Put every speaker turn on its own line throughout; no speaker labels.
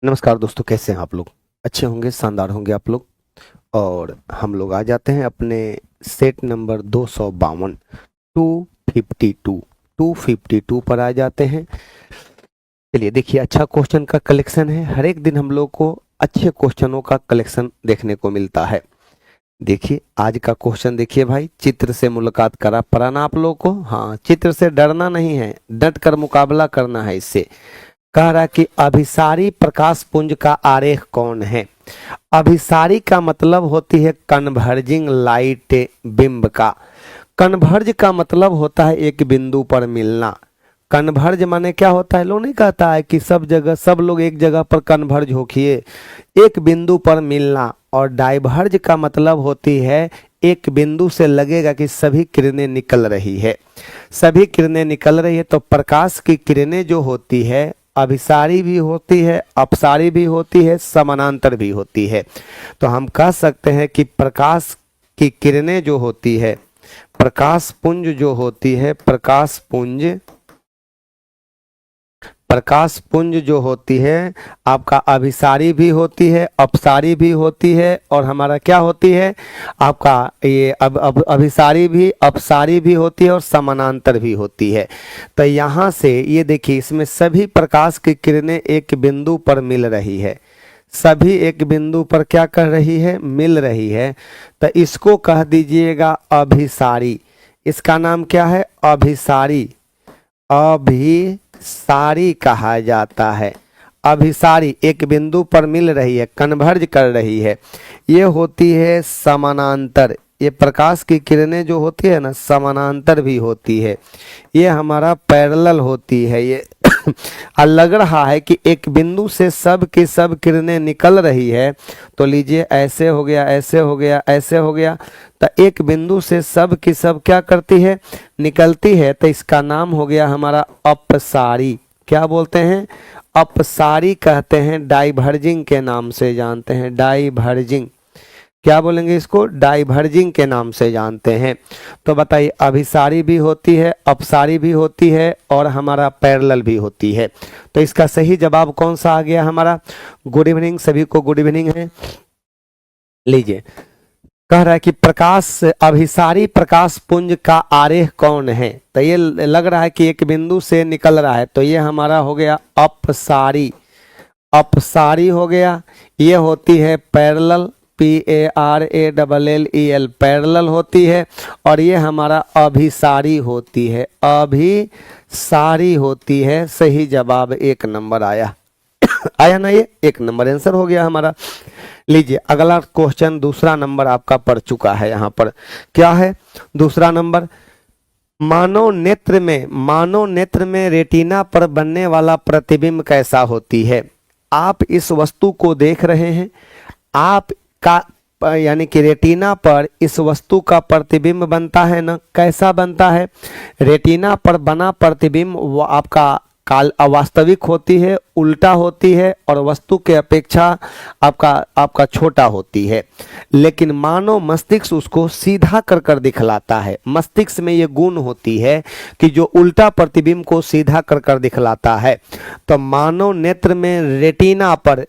नमस्कार दोस्तों, कैसे हैं आप लोग। अच्छे होंगे, शानदार होंगे आप लोग। और हम लोग आ जाते हैं अपने सेट नंबर 252, 252, 252 पर आ जाते हैं। चलिए देखिए, अच्छा क्वेश्चन का कलेक्शन है। हर एक दिन हम लोग को अच्छे क्वेश्चनों का कलेक्शन देखने को मिलता है। देखिए आज का क्वेश्चन, देखिए भाई, चित्र से मुलाकात करा पड़ा ना आप लोग को। हाँ, चित्र से डरना नहीं है, डट कर मुकाबला करना है इससे। कह रहा है कि अभिसारी प्रकाश पुंज का आरेख कौन है। अभिसारी का मतलब होती है कन्वर्जिंग लाइट बिंब का। कन्वर्ज का मतलब होता है एक बिंदु पर मिलना। कन्वर्ज माने क्या होता है, लोग नहीं कहता है कि सब जगह सब लोग एक जगह पर कन्वर्ज होखिए, एक बिंदु पर मिलना। और डाइवर्ज का मतलब होती है एक बिंदु से लगेगा कि सभी किरणें निकल रही है। सभी किरणें निकल रही है तो प्रकाश की किरणें जो होती है, अभिसारी भी होती है, अपसारी भी होती है, समानांतर भी होती है। तो हम कह सकते हैं कि प्रकाश की किरणें जो होती है, प्रकाश पुंज जो होती है, प्रकाश पुंज जो होती है आपका अभिसारी भी होती है, अपसारी भी होती है, और हमारा क्या होती है आपका ये अब अभिसारी भी, अपसारी भी होती है, और समानांतर भी होती है। तो यहाँ से ये देखिए, इसमें सभी प्रकाश की किरणें एक बिंदु पर मिल रही है। सभी एक बिंदु पर क्या कर रही है, मिल रही है। तो इसको कह दीजिएगा अभिसारी। इसका नाम क्या है, अभिसारी। अभिसारी कहा जाता है। अभिसारी एक बिंदु पर मिल रही है, कन्वर्ज कर रही है। ये होती है समानांतर। ये प्रकाश की किरणें जो होती है ना, समानांतर भी होती है। ये हमारा पैरेलल होती है ये। और लग रहा है कि एक बिंदु से सब की सब किरणें निकल रही है। तो लीजिए, ऐसे हो गया, ऐसे हो गया, ऐसे हो गया। तो एक बिंदु से सब की सब क्या करती है, निकलती है। तो इसका नाम हो गया हमारा अपसारी। क्या बोलते हैं, अपसारी कहते हैं। डाइवर्जिंग के नाम से जानते हैं, डाइवर्जिंग। क्या बोलेंगे इसको, डाइवर्जिंग के नाम से जानते हैं। तो बताइए, अभिसारी भी होती है, अपसारी भी होती है, और हमारा पैरेलल भी होती है। तो इसका सही जवाब कौन सा आ गया हमारा। गुड इवनिंग, सभी को गुड इवनिंग है। लीजिए, कह रहा है कि प्रकाश अभिसारी प्रकाश पुंज का आरेख कौन है। तो ये लग रहा है कि एक बिंदु से निकल रहा है, तो ये हमारा हो गया अपसारी। अपसारी हो गया। ये होती है पैरेलल, PARALLEL, पैरेलल होती है। और ये हमारा अभिसारी होती है, अभिसारी होती है। सही जवाब 1 नंबर आया। आया ना, ये 1 नंबर आंसर हो गया हमारा। लीजिए अगला क्वेश्चन, दूसरा नंबर आपका पड़ चुका है। यहाँ पर क्या है, दूसरा नंबर, मानव नेत्र में रेटिना पर बनने वाला प्रतिबिंब कैसा होती है। आप इस वस्तु को देख रहे हैं, आप का यानी कि रेटिना पर इस वस्तु का प्रतिबिंब बनता है ना, कैसा बनता है। रेटिना पर बना प्रतिबिंब वो आपका काल अवास्तविक होती है, उल्टा होती है, और वस्तु के अपेक्षा आपका आपका छोटा होती है। लेकिन मानव मस्तिष्क उसको सीधा कर कर दिखलाता है। मस्तिष्क में ये गुण होती है कि जो उल्टा प्रतिबिंब को सीधा कर कर दिखलाता है। तो मानव नेत्र में रेटिना पर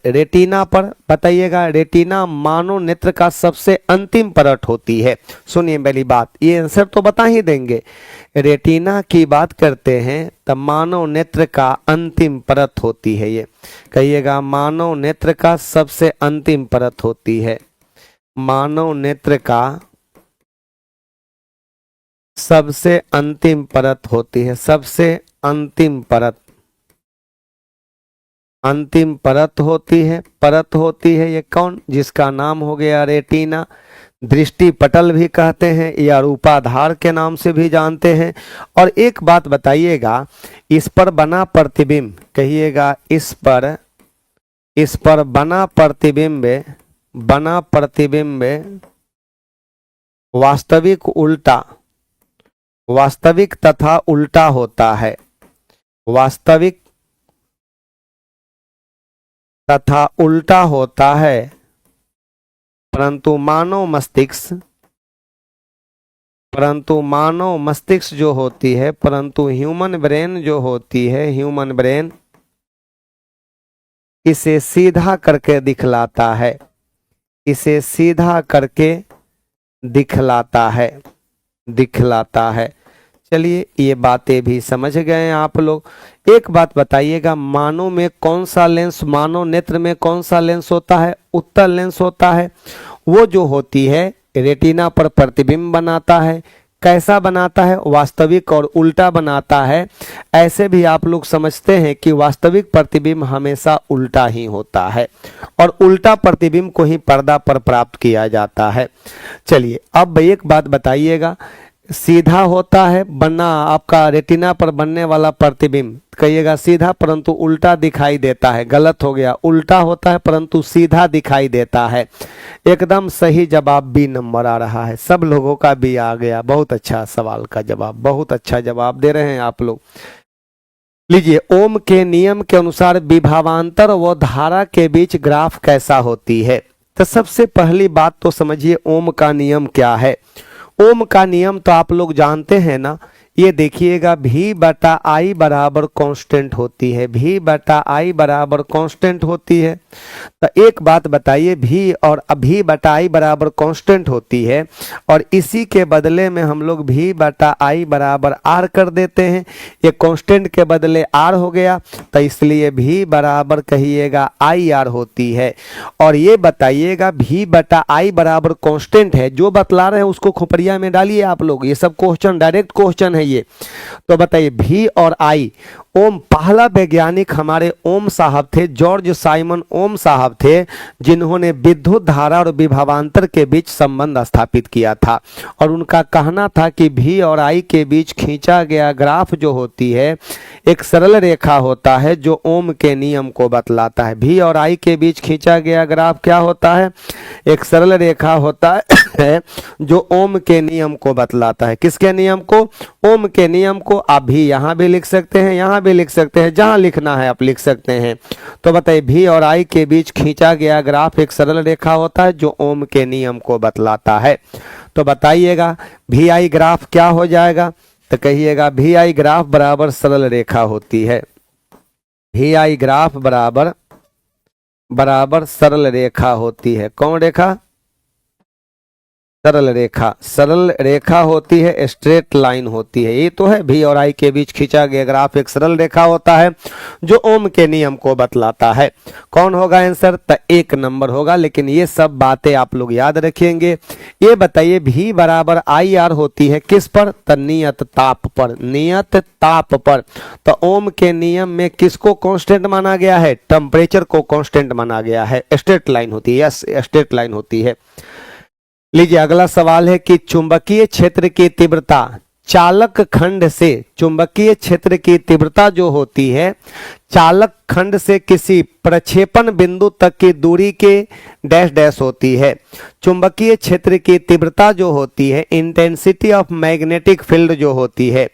बताइएगा, रेटिना मानव नेत्र का सबसे अंतिम परत होती है। सुनिए मेरी बात, ये आंसर तो बता ही देंगे। रेटिना की बात करते हैं तब मानव नेत्र का अंतिम परत होती है। ये कहिएगा, मानव नेत्र का सबसे अंतिम परत होती है। मानव नेत्र का सबसे अंतिम परत होती है, सबसे अंतिम परत, अंतिम परत होती है। ये कौन, जिसका नाम हो गया रेटिना। दृष्टि पटल भी कहते हैं, या रूपाधार के नाम से भी जानते हैं। और एक बात बताइएगा, इस पर बना प्रतिबिंब, कहिएगा इस पर बना प्रतिबिंब वास्तविक तथा उल्टा होता है। वास्तविक तथा उल्टा होता है। परंतु मानव मस्तिष्क जो होती है, परंतु ह्यूमन ब्रेन जो होती है, ह्यूमन ब्रेन इसे सीधा करके दिखलाता है, इसे सीधा करके दिखलाता है, दिखलाता है। चलिए ये बातें भी समझ गए हैं आप लोग। एक बात बताइएगा, मानव में कौन सा लेंस, मानव नेत्र में कौन सा लेंस होता है? उत्तल लेंस होता है। वो जो होती है रेटिना पर प्रतिबिंब बनाता है। कैसा बनाता है? वास्तविक और उल्टा बनाता है। ऐसे भी आप लोग समझते हैं कि वास्तविक प्रतिबिंब हमेशा उल्टा ही होता है और उल्टा प्रतिबिंब को ही पर्दा पर प्राप्त किया जाता है। चलिए अब एक बात बताइएगा, सीधा होता है बना आपका रेटिना पर बनने वाला प्रतिबिंब, कहिएगा सीधा परंतु उल्टा दिखाई देता है। गलत हो गया, उल्टा होता है परंतु सीधा दिखाई देता है। एकदम सही जवाब बी नंबर आ रहा है। सब लोगों का बी आ गया। बहुत अच्छा सवाल का जवाब, बहुत अच्छा जवाब दे रहे हैं आप लोग। लीजिए, ओम के नियम के अनुसार विभवांतर व धारा के बीच ग्राफ कैसा होती है? तो सबसे पहली बात तो समझिए ओम का नियम क्या है। ओम का नियम तो आप लोग जानते हैं ना, ये देखिएगा भी बटा आई बराबर कांस्टेंट होती है, भी बटा आई बराबर कांस्टेंट होती है। तो एक बात बताइए, भी और भी बटा आई बराबर कांस्टेंट होती है और इसी के बदले में हम लोग भी बटा आई बराबर आर कर देते हैं। ये कांस्टेंट के बदले आर हो गया, तो इसलिए भी बराबर कहिएगा आई आर होती है। और ये बताइएगा भी बटा आई बराबर कांस्टेंट है, जो बतला रहे हैं उसको खोपड़िया में डालिए आप लोग। ये सब क्वेश्चन डायरेक्ट क्वेश्चन है ये। तो बताइए भी और आई, ओम पहला वैज्ञानिक हमारे ओम साहब थे, जॉर्ज साइमन ओम साहब थे, जिन्होंने विद्युत धारा और विभवांतर के बीच संबंध स्थापित किया था। और उनका कहना था कि भी और आई के बीच खींचा गया ग्राफ जो होती है एक सरल रेखा होता है जो ओम के नियम को बतलाता है। भी और आई के बीच खींचा गया ग्राफ क्या होता है? एक सरल रेखा होता है जो ओम के नियम को बतलाता है। किसके नियम को? ओम के नियम को। आप भी यहाँ भी लिख सकते हैं, यहाँ भी लिख सकते हैं, जहां लिखना है आप लिख सकते हैं। तो बताइए भी और आई के बीच खींचा गया ग्राफ एक सरल रेखा होता है जो ओम के नियम को बतलाता है। तो बताइएगा भी आई ग्राफ क्या हो जाएगा? तो कहिएगा भी आई ग्राफ बराबर सरल रेखा होती है। भी आई ग्राफ बराबर बराबर सरल रेखा होती है। कौन रेखा? सरल रेखा। सरल रेखा होती है, स्ट्रेट लाइन होती है। ये तो है भी और आई के बीच खींचा गया ग्राफ एक सरल रेखा होता है जो ओम के नियम को बतलाता है। कौन होगा आंसर? तो एक नंबर होगा। लेकिन ये सब बातें आप लोग याद रखेंगे। ये बताइए भी बराबर आई आर होती है किस पर? तो नियत ताप पर, नियत ताप पर। तो ओम के नियम में किसको कांस्टेंट माना गया है? टेम्परेचर को कांस्टेंट माना गया है। स्ट्रेट लाइन होती है, यस स्ट्रेट लाइन होती है। लीजिए अगला सवाल है कि चुंबकीय क्षेत्र की तीव्रता चालक खंड से, चुंबकीय क्षेत्र की तीव्रता जो होती है चालक खंड से किसी प्रक्षेपण बिंदु तक की दूरी के डैश डैश होती है। चुंबकीय क्षेत्र की तीव्रता जो होती है, इंटेंसिटी ऑफ मैग्नेटिक फील्ड जो होती है,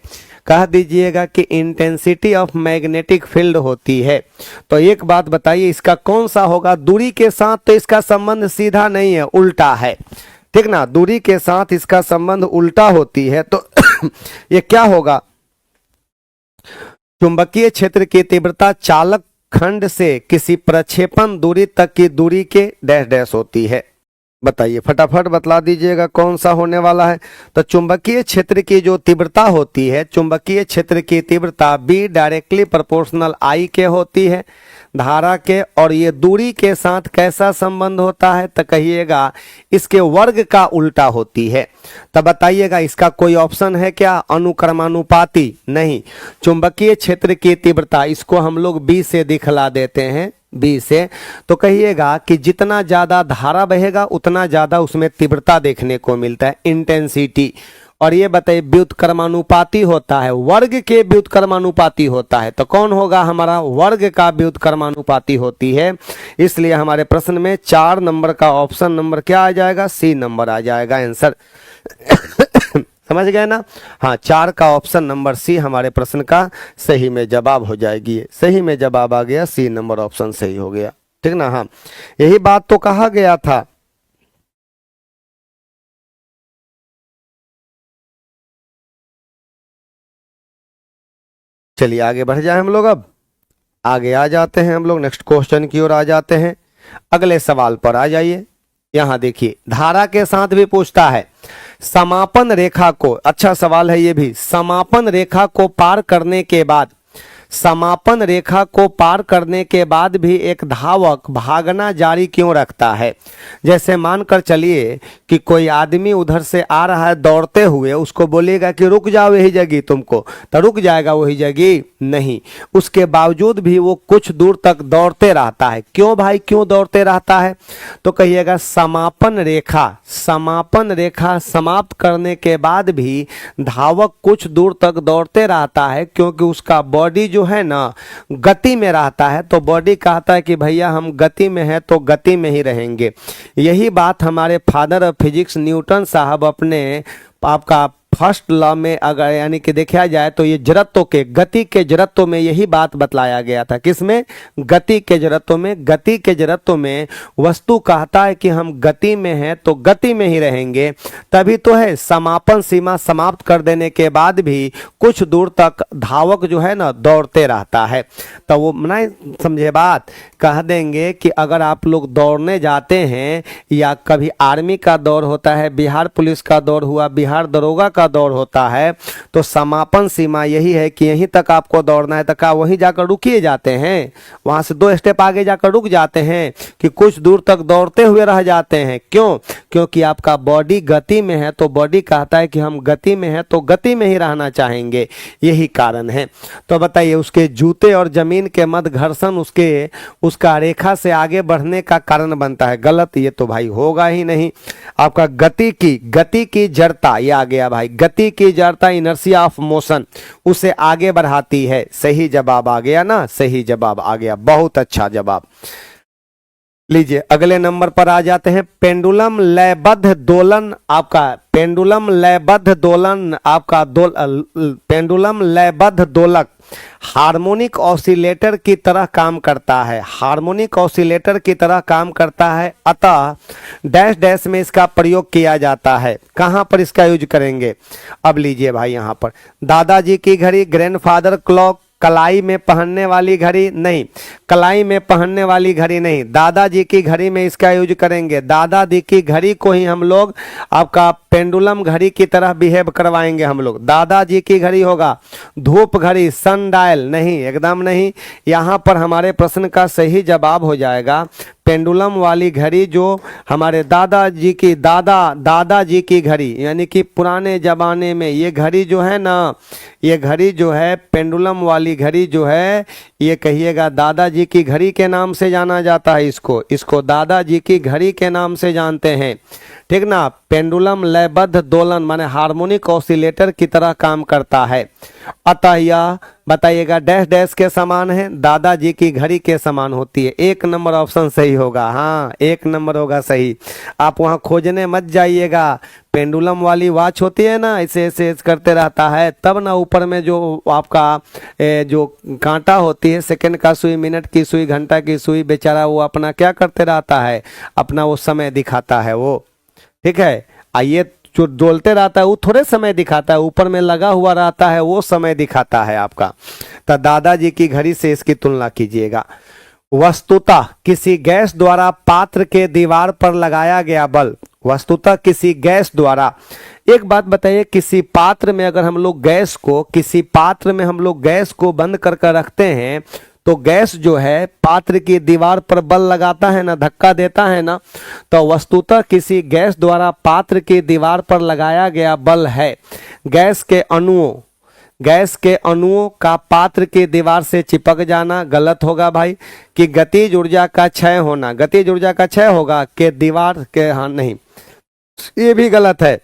कह दीजिएगा कि इंटेंसिटी ऑफ मैग्नेटिक फील्ड होती है। तो एक बात बताइए इसका कौन सा होगा? दूरी के साथ तो इसका संबंध सीधा नहीं है, उल्टा है, ठीक ना। दूरी के साथ इसका संबंध उल्टा होती है। तो ये क्या होगा? चुंबकीय क्षेत्र की तीव्रता चालक खंड से किसी प्रक्षेपण दूरी तक की दूरी के डैश डैश होती है। बताइए फटाफट बतला दीजिएगा कौन सा होने वाला है। तो चुंबकीय क्षेत्र की जो तीव्रता होती है, चुंबकीय क्षेत्र की तीव्रता बी डायरेक्टली प्रोपोर्शनल आई के होती है, धारा के। और ये दूरी के साथ कैसा संबंध होता है? तो कहिएगा इसके वर्ग का उल्टा होती है। तब बताइएगा इसका कोई ऑप्शन है क्या? अनुक्रमानुपाती नहीं। चुंबकीय क्षेत्र की तीव्रता इसको हम लोग बी से दिखला देते हैं, बी से। तो कहिएगा कि जितना ज्यादा धारा बहेगा उतना ज्यादा उसमें तीव्रता देखने को मिलता है, इंटेंसिटी। और ये बताइए व्युत्क्रमानुपाती होता है, वर्ग के व्युत्क्रमानुपाती होता है। तो कौन होगा हमारा? वर्ग का व्युत्क्रमानुपाती होती है। इसलिए हमारे प्रश्न में 4 नंबर का ऑप्शन नंबर क्या आ जाएगा? सी नंबर आ जाएगा आंसर। समझ गए ना? हाँ, 4 का ऑप्शन नंबर सी हमारे प्रश्न का सही में जवाब हो जाएगी। सही में जवाब आ गया, सी नंबर ऑप्शन सही हो गया, ठीक ना। हाँ, यही बात तो कहा गया था। चलिए आगे बढ़ जाए हम लोग। अब आगे आ जाते हैं हम लोग, नेक्स्ट क्वेश्चन की ओर आ जाते हैं। अगले सवाल पर आ जाइए। यहां देखिए, धारा के साथ भी पूछता है, समापन रेखा को, अच्छा सवाल है ये भी, समापन रेखा को पार करने के बाद, समापन रेखा को पार करने के बाद भी एक धावक भागना जारी क्यों रखता है। जैसे मानकर चलिए कि कोई आदमी उधर से आ रहा है दौड़ते हुए, उसको बोलेगा कि रुक जाओ यही जगह तुमको, तो रुक जाएगा वही जगह? नहीं, उसके बावजूद भी वो कुछ दूर तक दौड़ते रहता है। क्यों भाई, क्यों दौड़ते रहता है? तो कहिएगा समापन रेखा, समापन रेखा समाप्त करने के बाद भी धावक कुछ दूर तक दौड़ते रहता है, क्योंकि उसका बॉडी जो है ना गति में रहता है। तो बॉडी कहता है कि भैया हम गति में है तो गति में ही रहेंगे। यही बात हमारे फादर ऑफ फिजिक्स न्यूटन साहब अपने आपका फर्स्ट लॉ में अगर यानी कि देखा जाए तो ये जड़त्व के, गति के जड़त्व में यही बात बतलाया गया था। किसमें? गति के जड़त्व में। गति के जड़त्व में वस्तु कहता है कि हम गति में हैं तो गति में ही रहेंगे। तभी तो है समापन सीमा समाप्त कर देने के बाद भी कुछ दूर तक धावक जो है ना दौड़ते रहता है। तो वो नहीं समझे बात, कह देंगे कि अगर आप लोग दौड़ने जाते हैं या कभी आर्मी का दौड़ होता है, बिहार पुलिस का दौड़ हुआ, बिहार दरोगा का दौड़ होता है, तो समापन सीमा यही है कि यहीं तक आपको दौड़ना है। तक वहीं जाकर रुकिए जाते हैं, वहां से 2 स्टेप आगे जाकर रुक जाते हैं कि कुछ दूर तक दौड़ते हुए रह जाते हैं। क्यों? क्योंकि आपका बॉडी गति में है, तो बॉडी कहता है कि हम गति में है तो गति में ही रहना चाहेंगे, यही कारण है। तो बताइए, उसके जूते और जमीन के मध्य घर्षण उसका रेखा से आगे बढ़ने का कारण बनता है। गलत, ये तो भाई होगा ही नहीं। आपका गति की जड़ता, ये आ गया भाई, गति की जड़ता इनर्शिया ऑफ मोशन उसे आगे बढ़ाती है। सही जवाब आ गया ना, सही जवाब आ गया, बहुत अच्छा जवाब। लीजिए अगले नंबर पर आ जाते हैं। पेंडुलम लयबद्ध दोलन, आपका पेंडुलम लयबद्ध दोलन, आपका पेंडुलम लयबद्ध दोलक हार्मोनिक ऑसिलेटर की तरह काम करता है, हार्मोनिक ऑसिलेटर की तरह काम करता है। अतः डैश डैश में इसका प्रयोग किया जाता है। कहां पर इसका यूज करेंगे? अब लीजिए भाई, यहां पर दादाजी की घड़ी, ग्रैंडफादर क्लॉक, कलाई में पहनने वाली घड़ी नहीं, कलाई में पहनने वाली घड़ी नहीं, दादाजी की घड़ी में इसका यूज करेंगे। दादाजी की घड़ी को ही हम लोग आपका पेंडुलम घड़ी की तरह बिहेव करवाएंगे हम लोग। दादाजी की घड़ी होगा धूप घड़ी, सन डायल नहीं, एकदम नहीं। यहाँ पर हमारे प्रश्न का सही जवाब हो जाएगा पेंडुलम वाली घड़ी, जो हमारे दादाजी की घड़ी, यानी कि पुराने जमाने में ये घड़ी जो है ना, ये घड़ी जो है पेंडुलम वाली घड़ी जो है, ये कहिएगा दादाजी की घड़ी के नाम से जाना जाता है। इसको दादाजी की घड़ी के नाम से जानते हैं, ठीक ना। पेंडुलम लयबद्ध दोलन माने हार्मोनिक ऑसिलेटर की तरह काम करता है। अतः यह बताइएगा डैश डैश के समान है, दादाजी की घड़ी के समान होती है। 1 नंबर ऑप्शन सही होगा, हाँ 1 नंबर होगा सही। आप वहां खोजने मत जाइएगा। पेंडुलम वाली वॉच होती है ना, ऐसे ऐसे करते रहता है, तब ना ऊपर में जो आपका जो कांटा होती है, सेकंड का सुई, मिनट की सुई, घंटा की सुई, बेचारा वो अपना क्या करते रहता है, अपना वो समय दिखाता है वो, ठीक है। आइए जो डोलते रहता है वो थोड़े समय दिखाता है, ऊपर में लगा हुआ रहता है वो समय दिखाता है आपका। तो दादाजी की घड़ी से इसकी तुलना कीजिएगा। वस्तुतः किसी गैस द्वारा पात्र के दीवार पर लगाया गया बल, वस्तुतः किसी गैस द्वारा, एक बात बताइए, किसी पात्र में अगर हम लोग गैस को, किसी पात्र में हम लोग गैस को बंद कर रखते हैं, तो गैस जो है पात्र की दीवार पर बल लगाता है ना, धक्का देता है ना। तो वस्तुतः किसी गैस द्वारा पात्र की दीवार पर लगाया गया बल है गैस के अणुओं का पात्र की दीवार से चिपक जाना। गलत होगा भाई। कि गतिज ऊर्जा का क्षय होना, गतिज ऊर्जा का क्षय होगा कि दीवार के, हाँ नहीं, ये भी गलत है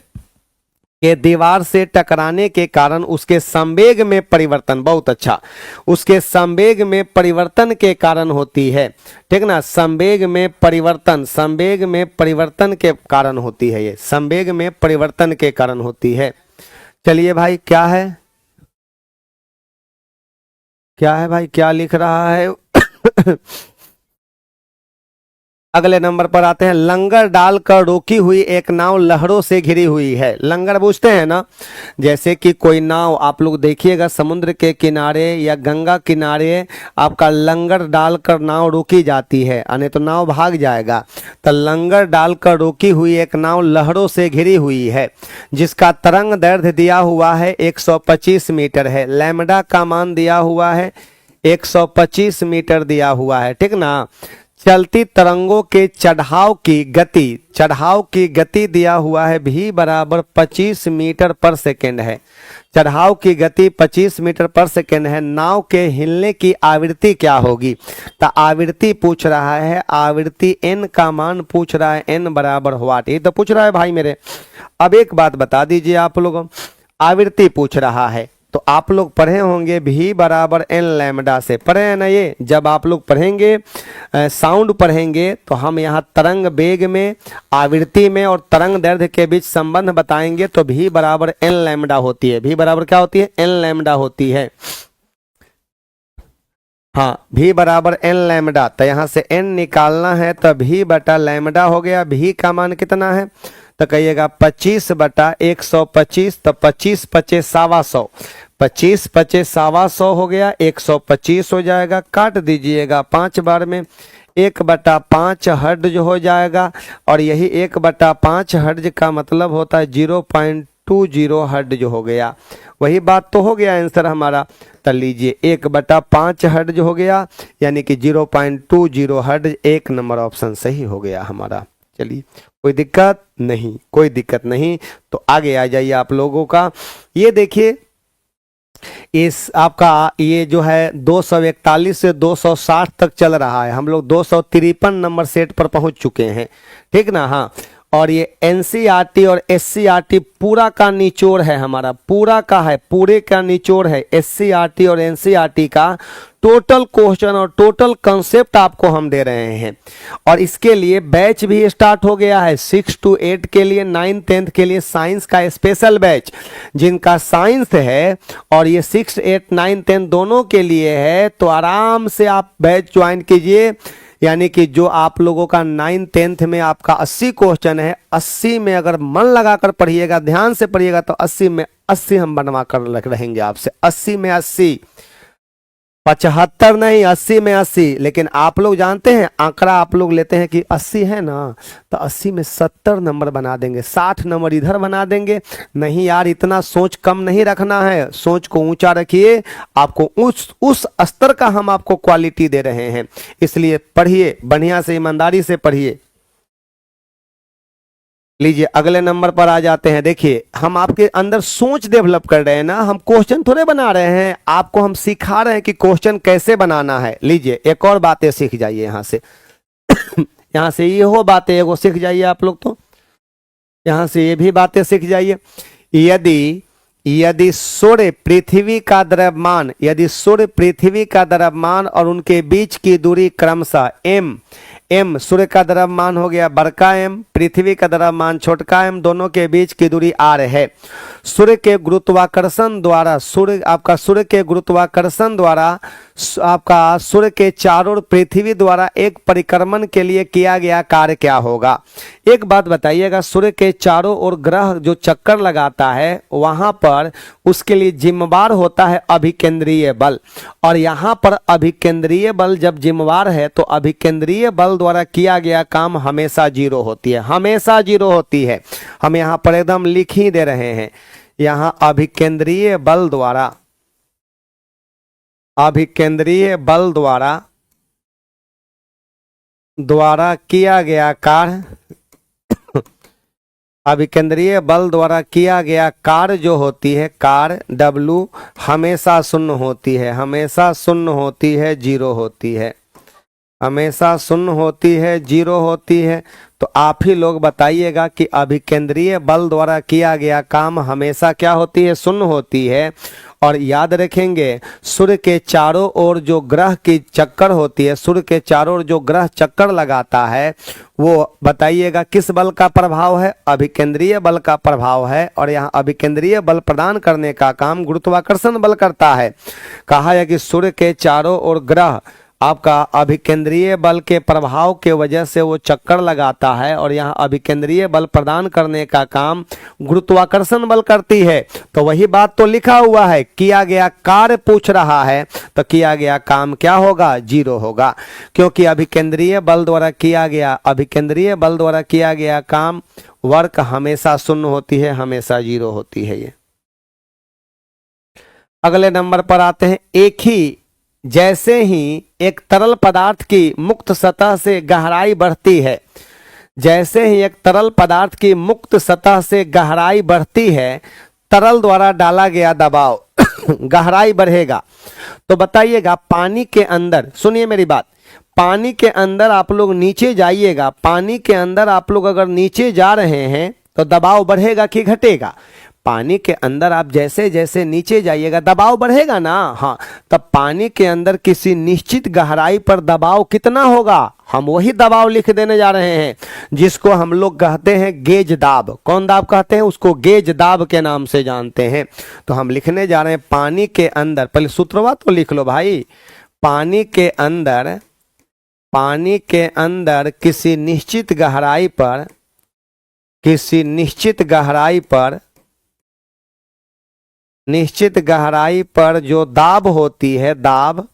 कि दीवार से टकराने के कारण उसके संवेग में परिवर्तन, बहुत अच्छा, उसके संवेग में परिवर्तन के कारण होती है, ठीक ना। संवेग में परिवर्तन के कारण होती है, ये संवेग में परिवर्तन के कारण होती है। चलिए भाई, क्या है भाई, क्या लिख रहा है अगले नंबर पर आते हैं, लंगर डालकर रोकी हुई एक नाव लहरों से घिरी हुई है। लंगर पूछते हैं ना, जैसे कि कोई नाव आप लोग देखिएगा समुद्र के किनारे या गंगा किनारे आपका लंगर डालकर नाव रोकी जाती है, यानी तो नाव भाग जाएगा। तो लंगर डालकर रोकी हुई एक नाव लहरों से घिरी हुई है, जिसका तरंग दैर्घ्य दिया हुआ है 125 मीटर है। लैम्डा का मान दिया हुआ है 125 मीटर दिया हुआ है, ठीक ना। चलती तरंगों के चढ़ाव की गति दिया हुआ है v बराबर 25 मीटर पर सेकेंड है। चढ़ाव की गति 25 मीटर पर सेकेंड है। नाव के हिलने की आवृत्ति क्या होगी? तो आवृत्ति पूछ रहा है, आवृत्ति n का मान पूछ रहा है, n बराबर व्हाट, ये तो पूछ रहा है भाई मेरे। अब एक बात बता दीजिए आप लोग, आवृत्ति पूछ रहा है तो आप लोग पढ़े होंगे v बराबर n लैम्डा से, पढ़े हैं ना ये। जब आप लोग पढ़ेंगे साउंड पढ़ेंगे तो हम यहाँ तरंग वेग में, आवृत्ति में और तरंग दैर्घ्य के बीच संबंध बताएंगे तो v बराबर n लैम्डा होती है। v बराबर क्या होती है? n लैम्डा होती है। हाँ, v बराबर n लैम्डा, तो यहाँ से n निकालना है तो v बटा लैम्डा हो गया। v का मान कितना है? तो कहिएगा 25 बटा 125, तो 25 पचे 125, 25 पचे 125 हो गया, 125 हो जाएगा। काट दीजिएगा 5 बार में, 1/5 हर्ट्ज हो जाएगा, और यही 1/5 हर्ट्ज का मतलब होता है 0.20 हर्ट्ज हो गया। वही बात तो हो गया आंसर हमारा। तो लीजिए 1/5 हर्ट्ज हो गया, यानी कि 0.20 हर्ट्ज। एक नंबर ऑप्शन सही हो गया हमारा। चलिए, कोई दिक्कत नहीं, कोई दिक्कत नहीं। तो आगे आ जाइए आप लोगों का। ये देखिए, इस आपका ये जो है 241 से 260 तक चल रहा है। हम लोग 253 नंबर सेट पर पहुंच चुके हैं, ठीक ना। हाँ, और ये एनसीईआरटी और एससीईआरटी पूरा का निचोड़ है हमारा, पूरा का है, पूरे का निचोड़ है। एससीईआरटी और एनसीईआरटी का टोटल क्वेश्चन और टोटल कंसेप्ट आपको हम दे रहे हैं। और इसके लिए बैच भी स्टार्ट हो गया है 6 to 8 के लिए, 9 10th के लिए साइंस का स्पेशल बैच। जिनका साइंस है और ये 6 8 9 10 दोनों के लिए है, तो आराम से आप बैच ज्वाइन कीजिए। यानी कि जो आप लोगों का 9 10th में आपका 80 क्वेश्चन है, 80 में अगर मन लगाकर पढ़िएगा, ध्यान से पढ़िएगा, तो 80 में 80 हम बनवा कर रहेंगे आपसे। 80 में 80, 75 नहीं, 80 में 80। लेकिन आप लोग जानते हैं आंकड़ा आप लोग लेते हैं कि 80 है ना, तो 80 में 70 नंबर बना देंगे, 60 नंबर इधर बना देंगे। नहीं यार, इतना सोच कम नहीं रखना है, सोच को ऊंचा रखिए। आपको उस स्तर का हम आपको क्वालिटी दे रहे हैं, इसलिए पढ़िए, बढ़िया से ईमानदारी से पढ़िए। लीजिए अगले नंबर पर आ जाते हैं। देखिए, हम आपके अंदर सोच डेवलप कर रहे हैं ना, हम क्वेश्चन थोड़े बना रहे हैं, आपको हम सिखा रहे हैं कि क्वेश्चन कैसे बनाना है। लीजिए एक और बातें सीख जाइए यहाँ से यहाँ से ये हो बातें एगो सीख जाइए आप लोग, तो यहाँ से ये भी बातें सीख जाइए। यदि सूर्य पृथ्वी का द्रव्यमान, यदि सूर्य पृथ्वी का द्रव्यमान और उनके बीच की दूरी क्रमशः m, सूर्य का द्रव्यमान हो गया बड़का m, पृथ्वी का द्रव्यमान छोटका m, दोनों के बीच की दूरी r है। सूर्य के गुरुत्वाकर्षण द्वारा, सूर्य के गुरुत्वाकर्षण द्वारा आपका सूर्य के चारों ओर पृथ्वी द्वारा एक परिक्रमण के लिए किया गया कार्य क्या होगा? एक बात बताइएगा, सूर्य के चारों ओर ग्रह जो चक्कर लगाता है वहां पर उसके लिए जिम्मेवार होता है अभिकेंद्रीय बल। और यहाँ पर अभिकेंद्रीय बल जब जिम्मेवार है तो अभिकेंद्रीय बल द्वारा किया गया काम हमेशा 0 होती है, हमेशा 0 होती है। हम यहाँ पर एकदम लिख ही दे रहे हैं, यहाँ अभिकेंद्रीय बल द्वारा, अभिकेंद्रीय बल द्वारा किया गया कार्य, अभिकेंद्रीय बल द्वारा किया गया कार्य जो होती है, कार्य W हमेशा 0 होती है, हमेशा 0 होती है, 0 होती है, हमेशा 0 होती है, 0 होती है। तो आप ही लोग बताइएगा कि अभिकेंद्रीय बल द्वारा किया गया काम हमेशा क्या होती है? 0 होती है। और याद रखेंगे, सूर्य के चारों ओर जो ग्रह की चक्कर होती है, सूर्य के चारों ओर जो ग्रह चक्कर लगाता है, वो बताइएगा किस बल का प्रभाव है? अभिकेंद्रीय बल का प्रभाव है। और यहाँ अभिकेंद्रीय बल प्रदान करने का काम गुरुत्वाकर्षण बल करता है। कहा है कि सूर्य के चारों ओर ग्रह आपका अभिकेंद्रीय बल के प्रभाव के वजह से वो चक्कर लगाता है, और यहाँ अभिकेंद्रीय बल प्रदान करने का काम गुरुत्वाकर्षण बल करती है। तो वही बात तो लिखा हुआ है, किया गया कार्य पूछ रहा है तो किया गया काम क्या होगा, 0 होगा, क्योंकि अभिकेंद्रीय बल द्वारा किया गया काम वर्क हमेशा शून्य होती है, हमेशा 0 होती है। ये अगले नंबर पर आते हैं। एक ही जैसे ही एक तरल पदार्थ की मुक्त सतह से गहराई बढ़ती है, जैसे ही एक तरल पदार्थ की मुक्त सतह से गहराई बढ़ती है, तरल द्वारा डाला गया दबाव गहराई बढ़ेगा। तो बताइएगा पानी के अंदर, सुनिए मेरी बात, पानी के अंदर आप लोग नीचे जाइएगा, पानी के अंदर आप लोग अगर नीचे जा रहे हैं तो दबाव बढ़ेगा कि घटेगा? पानी के अंदर आप जैसे जैसे नीचे जाइएगा दबाव बढ़ेगा ना। हाँ, तब पानी के अंदर किसी निश्चित गहराई पर दबाव कितना होगा, हम वही दबाव लिख देने जा रहे हैं जिसको हम लोग कहते हैं गेज दाब। कौन दाब कहते हैं उसको? गेज दाब के नाम से जानते हैं। तो हम लिखने जा रहे हैं पानी के अंदर, पहले सूत्रवा तो लिख लो भाई, पानी के अंदर किसी निश्चित गहराई पर जो दाब होती है, दाब,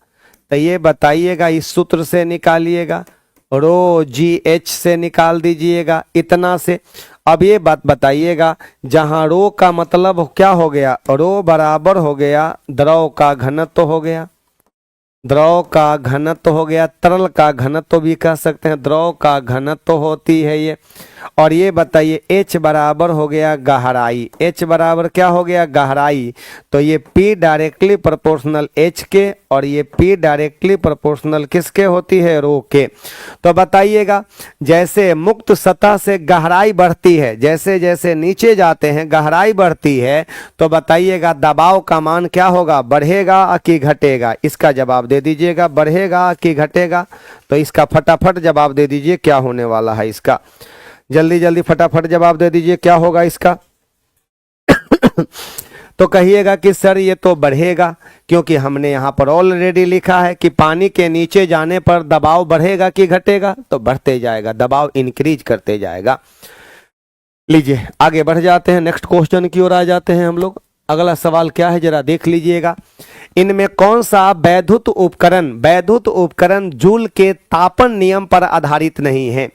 तो ये बताइएगा, इस सूत्र से निकालिएगा, रो GH से निकाल दीजिएगा, इतना से। अब ये बात बताइएगा, जहां रो का मतलब क्या हो गया, रो बराबर हो गया द्रव का घनत्व हो गया, द्रव का घनत्व हो गया, तरल का घनत्व भी कह सकते हैं, द्रव का घनत्व होती है ये। और ये बताइए H बराबर हो गया गहराई, H बराबर क्या हो गया, गहराई। तो ये P डायरेक्टली प्रोपोर्शनल H के, और ये P डायरेक्टली प्रोपोर्शनल किसके होती है, रो के। तो बताइएगा जैसे मुक्त सतह से गहराई बढ़ती है, जैसे जैसे नीचे जाते हैं गहराई बढ़ती है, तो बताइएगा दबाव का मान क्या होगा, बढ़ेगा कि घटेगा? इसका जवाब दे दीजिएगा, बढ़ेगा कि घटेगा? तो इसका फटाफट जवाब दे दीजिए, क्या होने वाला है इसका, जल्दी जल्दी फटाफट जवाब दे दीजिए, क्या होगा इसका? तो कहिएगा कि सर ये तो बढ़ेगा, क्योंकि हमने यहाँ पर ऑलरेडी लिखा है कि पानी के नीचे जाने पर दबाव बढ़ेगा कि घटेगा? तो बढ़ते जाएगा, दबाव इंक्रीज करते जाएगा। लीजिए आगे बढ़ जाते हैं, नेक्स्ट क्वेश्चन की ओर आ जाते हैं हम लोग। अगला सवाल क्या है जरा देख लीजिएगा। इनमें कौन सा वैद्युत उपकरण जूल के तापन नियम पर आधारित नहीं है?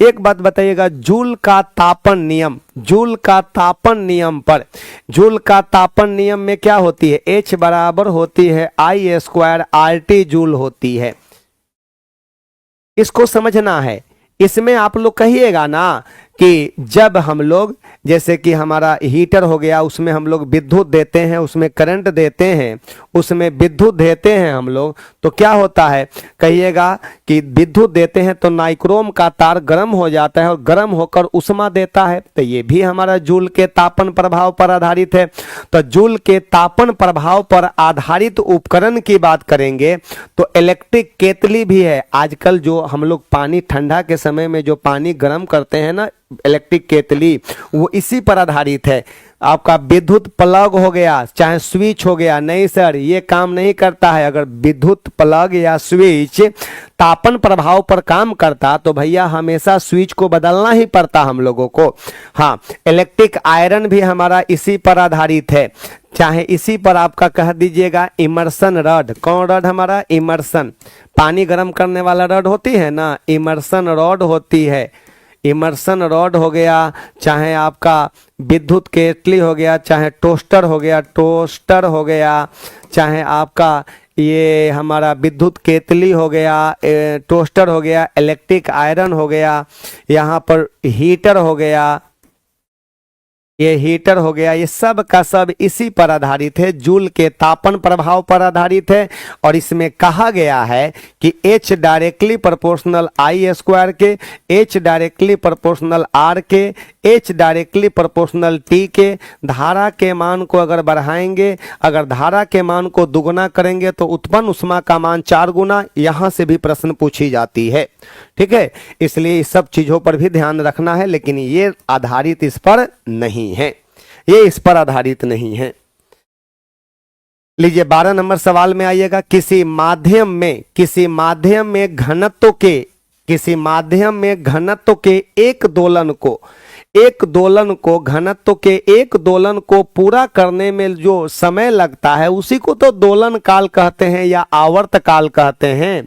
एक बात बताइएगा, जूल का तापन नियम में क्या होती है? H बराबर होती है I² RT जूल होती है। इसको समझना है। इसमें आप लोग कहिएगा ना कि जब हम लोग, जैसे कि हमारा हीटर हो गया, उसमें हम लोग विद्युत देते हैं, उसमें करंट देते हैं, उसमें विद्युत देते हैं हम लोग, तो क्या होता है? कहिएगा कि विद्युत देते हैं तो नाइक्रोम का तार गर्म हो जाता है और गर्म होकर उष्मा देता है। तो ये भी हमारा जूल के तापन प्रभाव पर आधारित है। तो जूल के तापन प्रभाव पर आधारित उपकरण की बात करेंगे तो इलेक्ट्रिक केतली भी है। आजकल जो हम लोग पानी ठंडा के समय में जो पानी गर्म करते हैं ना, इलेक्ट्रिक केतली, वो इसी पर आधारित है। आपका विद्युत प्लग हो गया चाहे स्विच हो गया, नहीं सर ये काम नहीं करता है। अगर विद्युत प्लग या स्विच तापन प्रभाव पर काम करता तो भैया हमेशा स्विच को बदलना ही पड़ता हम लोगों को। हाँ, इलेक्ट्रिक आयरन भी हमारा इसी पर आधारित है, चाहे इसी पर आपका कह दीजिएगा इमर्सन रॉड। कौन रॉड? हमारा इमर्सन, पानी गर्म करने वाला रॉड होती है ना, इमर्सन रॉड होती है। इमर्सन रॉड हो गया, चाहे आपका विद्युत केतली हो गया, चाहे टोस्टर हो गया, चाहे आपका ये हमारा विद्युत केतली हो गया, टोस्टर हो गया, इलेक्ट्रिक आयरन हो गया, यहाँ पर हीटर हो गया, ये हीटर हो गया, ये सब का सब इसी पर आधारित है, जूल के तापन प्रभाव पर आधारित है। और इसमें कहा गया है कि H डायरेक्टली प्रोपोर्शनल I² के, H डायरेक्टली प्रोपोर्शनल R के, H डायरेक्टली प्रोपोर्शनल T के, धारा के मान को अगर बढ़ाएंगे, अगर धारा के मान को दुगुना करेंगे तो उत्पन्न उष्मा का मान 4 गुना। यहाँ से भी प्रश्न पूछी जाती है, ठीक है। इसलिए इस सब चीजों पर भी ध्यान रखना है, लेकिन ये आधारित इस पर नहीं है, ये इस पर आधारित नहीं है। लीजिए 12 नंबर सवाल में आइएगा। किसी माध्यम में घनत्व के एक दोलन को पूरा करने में जो समय लगता है उसी को तो दोलन काल कहते हैं या आवर्त काल कहते हैं।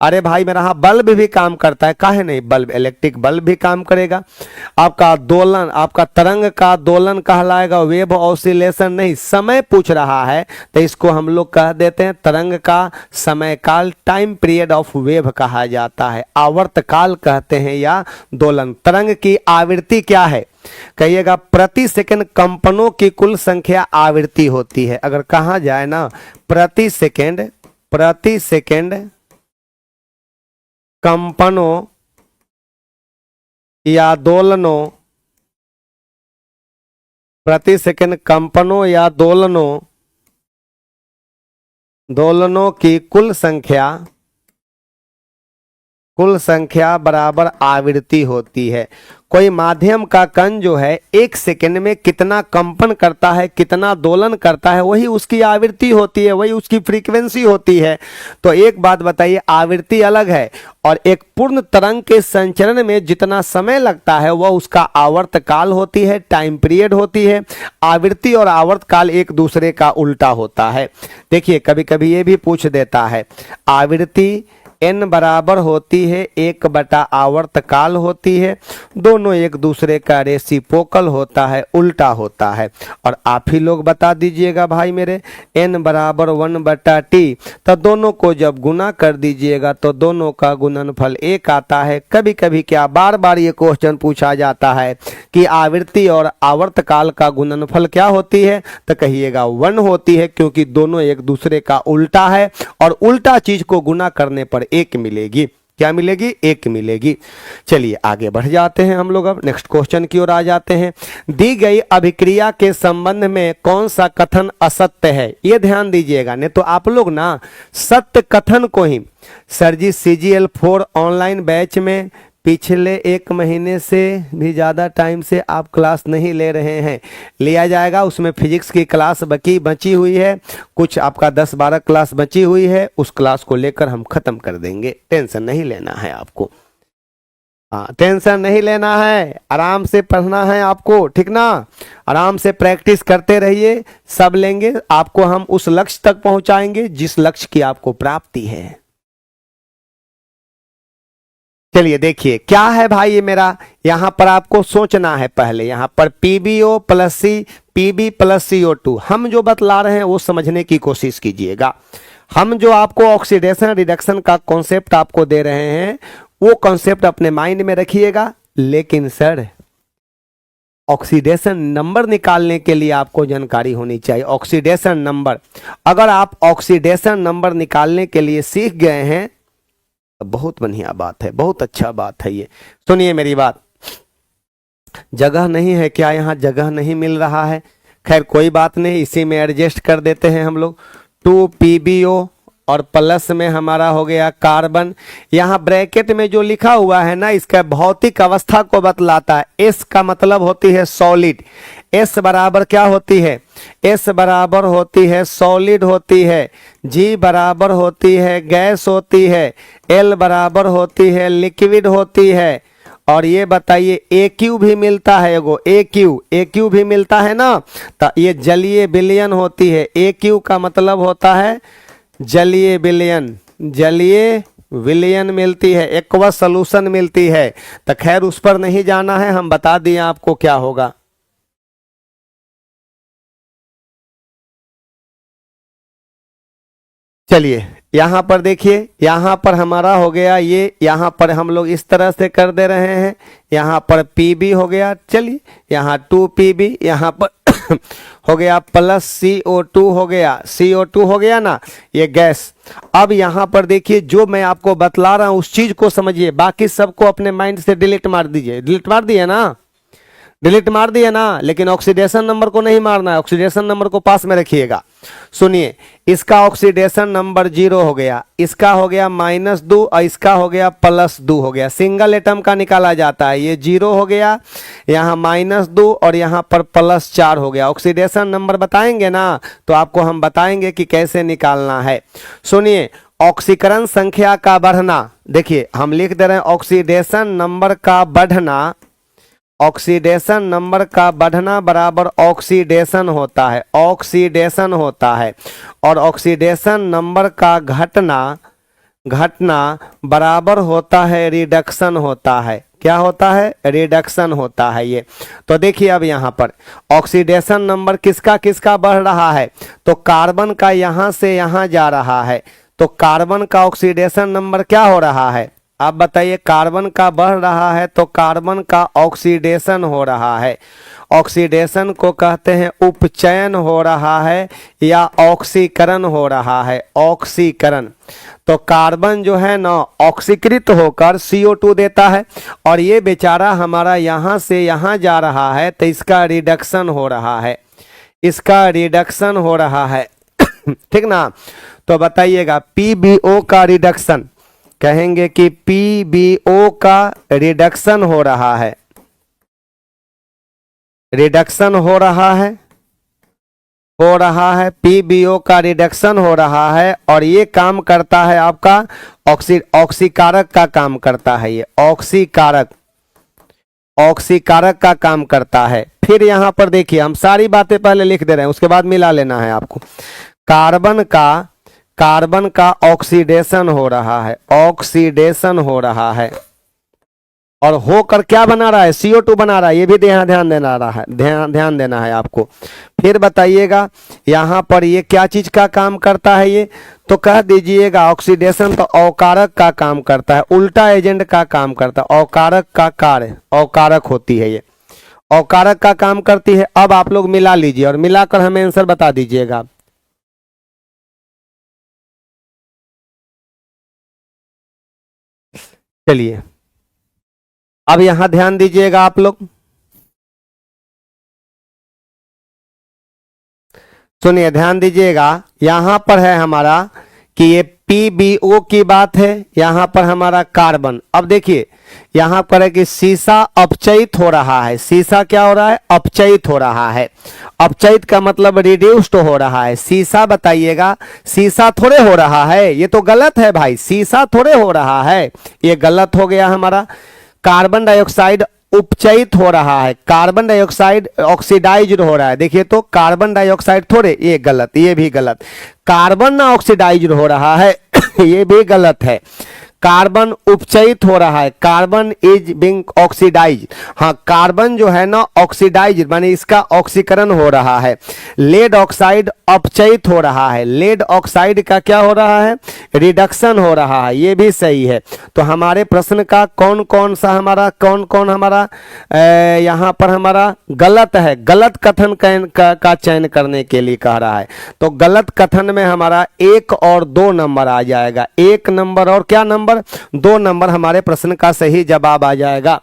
अरे भाई मेरा, हाँ बल्ब भी काम करता है, काहे नहीं, बल्ब इलेक्ट्रिक बल्ब भी काम करेगा। आपका तरंग का दोलन कहलाएगा, वेव ऑसिलेशन नहीं, समय पूछ रहा है तो इसको हम लोग कह देते हैं तरंग का समय काल, टाइम पीरियड ऑफ वेव कहा जाता है, आवर्त काल कहते हैं या दोलन। तरंग की आवृत्ति क्या है कहिएगा, प्रति सेकंड कंपनों की कुल संख्या आवृत्ति होती है। अगर कहा जाए ना प्रति सेकंड कंपनों या दोलनों, प्रति सेकंड कंपनों या दोलनों की कुल संख्या बराबर आवृत्ति होती है। कोई माध्यम का कण जो है एक सेकंड में कितना कंपन करता है, कितना दोलन करता है, वही उसकी आवृत्ति होती है, वही उसकी फ्रीक्वेंसी होती है। तो एक बात बताइए, आवृत्ति अलग है और एक पूर्ण तरंग के संचरण में जितना समय लगता है वह उसका आवर्त काल होती है, टाइम पीरियड होती है। आवृत्ति और आवर्त काल एक दूसरे का उल्टा होता है। देखिए कभी कभी ये भी पूछ देता है, आवृत्ति n बराबर होती है 1/, आवर्त काल होती है, दोनों एक दूसरे का रेसिप्रोकल होता है, उल्टा होता है। और आप ही लोग बता दीजिएगा भाई मेरे, n बराबर 1/t, तो दोनों को जब गुना कर दीजिएगा तो दोनों का गुणनफल 1 आता है। कभी कभी क्या बार बार ये क्वेश्चन पूछा जाता है कि आवृत्ति और आवर्त काल का गुणनफल क्या होती है, तो कहिएगा 1 होती है, क्योंकि दोनों एक दूसरे का उल्टा है और उल्टा चीज को गुना करने पर 1 मिलेगी। क्या मिलेगी? 1 मिलेगी। चलिए आगे बढ़ जाते हैं हम लोग, अब नेक्स्ट क्वेश्चन की ओर आ जाते हैं। दी गई अभिक्रिया के संबंध में कौन सा कथन असत्य है, ये ध्यान दीजिएगा, नहीं तो आप लोग ना सत्य कथन को ही, सर जी CGL4 ऑनलाइन बैच में पिछले 1 महीने से भी ज़्यादा टाइम से आप क्लास नहीं ले रहे हैं, लिया जाएगा। उसमें फिजिक्स की क्लास बची हुई है, कुछ आपका 10-12 क्लास बची हुई है, उस क्लास को लेकर हम खत्म कर देंगे। टेंशन नहीं लेना है आपको, हाँ टेंशन नहीं लेना है, आराम से पढ़ना है आपको, ठीक ना। आराम से प्रैक्टिस करते रहिए, सब लेंगे, आपको हम उस लक्ष्य तक पहुंचाएंगे जिस लक्ष्य की आपको प्राप्ति है। चलिए देखिए क्या है भाई, ये मेरा यहां पर आपको सोचना है पहले। यहां पर PbO + C, Pb + CO2 हम जो बतला रहे हैं वो समझने की कोशिश कीजिएगा। हम जो आपको ऑक्सीडेशन रिडक्शन का कॉन्सेप्ट आपको दे रहे हैं वो कॉन्सेप्ट अपने माइंड में रखिएगा। लेकिन सर ऑक्सीडेशन नंबर निकालने के लिए आपको जानकारी होनी चाहिए। ऑक्सीडेशन नंबर, अगर आप ऑक्सीडेशन नंबर निकालने के लिए सीख गए हैं बहुत बढ़िया बात है, बहुत अच्छा बात है। ये सुनिए मेरी बात, जगह नहीं है क्या, यहाँ जगह नहीं मिल रहा है, खैर कोई बात नहीं, इसी में एडजस्ट कर देते हैं हम लोग। 2 PbO और प्लस में हमारा हो गया कार्बन। यहाँ ब्रैकेट में जो लिखा हुआ है ना, इसका भौतिक अवस्था को बतलाता है। S का मतलब होती है सॉलिड, S बराबर क्या होती है, S बराबर होती है सॉलिड होती है, G बराबर होती है गैस होती है, L बराबर होती है लिक्विड होती है। और ये बताइए AQ भी मिलता है, एगो AQ भी मिलता है ना, तो ये जलीय विलयन होती है। AQ का मतलब होता है जलीय विलयन मिलती है, एक्वस सॉल्यूशन मिलती है। तो खैर उस पर नहीं जाना है, हम बता दिए आपको क्या होगा। चलिए यहाँ पर देखिए, यहाँ पर हमारा हो गया ये, यहाँ पर हम लोग इस तरह से कर दे रहे हैं, यहाँ पर Pb हो गया, चलिए यहाँ 2 Pb, यहाँ पर हो गया प्लस CO2 हो गया, CO2 हो गया ना, ये गैस। अब यहाँ पर देखिए जो मैं आपको बतला रहा हूँ उस चीज को समझिए, बाकी सबको अपने माइंड से डिलीट मार दीजिए। डिलीट मार दिए ना, डिलीट मार दिए ना, लेकिन ऑक्सीडेशन नंबर को नहीं मारना है, ऑक्सीडेशन नंबर को पास में रखिएगा। सुनिए, इसका ऑक्सीडेशन नंबर 0 हो गया, इसका हो गया -2 और इसका हो गया +2 हो गया। सिंगल एटम का निकाला जाता है, ये 0 हो गया, यहाँ -2 और यहाँ पर +4 हो गया। ऑक्सीडेशन नंबर बताएंगे ना, तो आपको हम बताएंगे कि कैसे निकालना है। सुनिए, ऑक्सीकरण संख्या का बढ़ना, देखिए हम लिख दे रहे हैं ऑक्सीडेशन नंबर का बढ़ना, ऑक्सीडेशन नंबर का बढ़ना बराबर ऑक्सीडेशन होता है, ऑक्सीडेशन होता है। और ऑक्सीडेशन नंबर का घटना, घटना बराबर होता है रिडक्शन होता है। क्या होता है? रिडक्शन होता है ये। तो देखिए अब यहाँ पर ऑक्सीडेशन नंबर किसका किसका बढ़ रहा है, तो कार्बन का यहाँ से यहाँ जा रहा है, तो कार्बन का ऑक्सीडेशन नंबर क्या हो रहा है? आप बताइए, कार्बन का बढ़ रहा है तो कार्बन का ऑक्सीडेशन हो रहा है। ऑक्सीडेशन को कहते हैं उपचयन हो रहा है या ऑक्सीकरण हो रहा है, ऑक्सीकरण। तो कार्बन जो है ना ऑक्सीकृत होकर CO2 देता है और ये बेचारा हमारा यहाँ से यहाँ जा रहा है, तो इसका रिडक्शन हो रहा है, इसका रिडक्शन हो रहा है। ठीक ना? तो बताइएगा PbO का रिडक्शन, कहेंगे कि PbO का रिडक्शन हो रहा है, रिडक्शन हो रहा है, हो रहा है, PbO का रिडक्शन हो रहा है। और ये काम करता है आपका ऑक्सीकारक का काम करता है, ये ऑक्सीकारक, ऑक्सीकारक का काम करता है। फिर यहां पर देखिए, हम सारी बातें पहले लिख दे रहे हैं, उसके बाद मिला लेना है आपको। कार्बन का, कार्बन का ऑक्सीडेशन हो रहा है, ऑक्सीडेशन हो रहा है, और होकर क्या बना रहा है? CO2 बना रहा है। ये भी ध्यान देना रहा है, ध्यान देना है आपको। फिर बताइएगा यहाँ पर ये क्या चीज का काम करता है ये, तो कह दीजिएगा ऑक्सीडेशन तो अवकारक का काम करता है, उल्टा एजेंट का काम करता है, अवकारक का कार्य, अवकारक होती है ये, अवकारक का काम करती है। अब आप लोग मिला लीजिए और मिलाकर हमें आंसर बता दीजिएगा। चलिए अब यहां ध्यान दीजिएगा आप लोग, सुनिए ध्यान दीजिएगा। यहां पर है हमारा कि ये PbO की बात है, यहां पर हमारा कार्बन। अब देखिए यहां पर है कि सीसा अपचयित हो रहा है, सीसा क्या हो रहा है? अपचयित हो रहा है। अपचयित का मतलब रिड्यूस्ड हो रहा है। सीसा बताइएगा, सीसा थोड़े हो रहा है, ये तो गलत है भाई, सीसा थोड़े हो रहा है, ये गलत हो गया हमारा। कार्बन डाइऑक्साइड उपचयित हो रहा है, कार्बन डाइऑक्साइड ऑक्सीडाइज्ड हो रहा है। देखिए तो कार्बन डाइऑक्साइड थोड़े, ये गलत, ये भी गलत। कार्बन ना ऑक्सीडाइज्ड हो रहा है ये भी गलत है। कार्बन उपचयित हो रहा है, कार्बन इज बिंग ऑक्सीडाइज। हाँ, कार्बन जो है ना ऑक्सीडाइज माने इसका ऑक्सीकरण हो रहा है। लेड ऑक्साइड अपचयित हो रहा है, लेड ऑक्साइड का क्या हो रहा है? रिडक्शन हो रहा है, ये भी सही है। तो हमारे प्रश्न का कौन कौन सा हमारा, कौन कौन हमारा यहाँ पर हमारा गलत है, गलत कथन का चयन करने के लिए कह रहा है। तो गलत कथन में हमारा 1 और 2 नंबर आ जाएगा, 1 नंबर और क्या नंबर? 2 नंबर हमारे प्रश्न का सही जवाब आ जाएगा।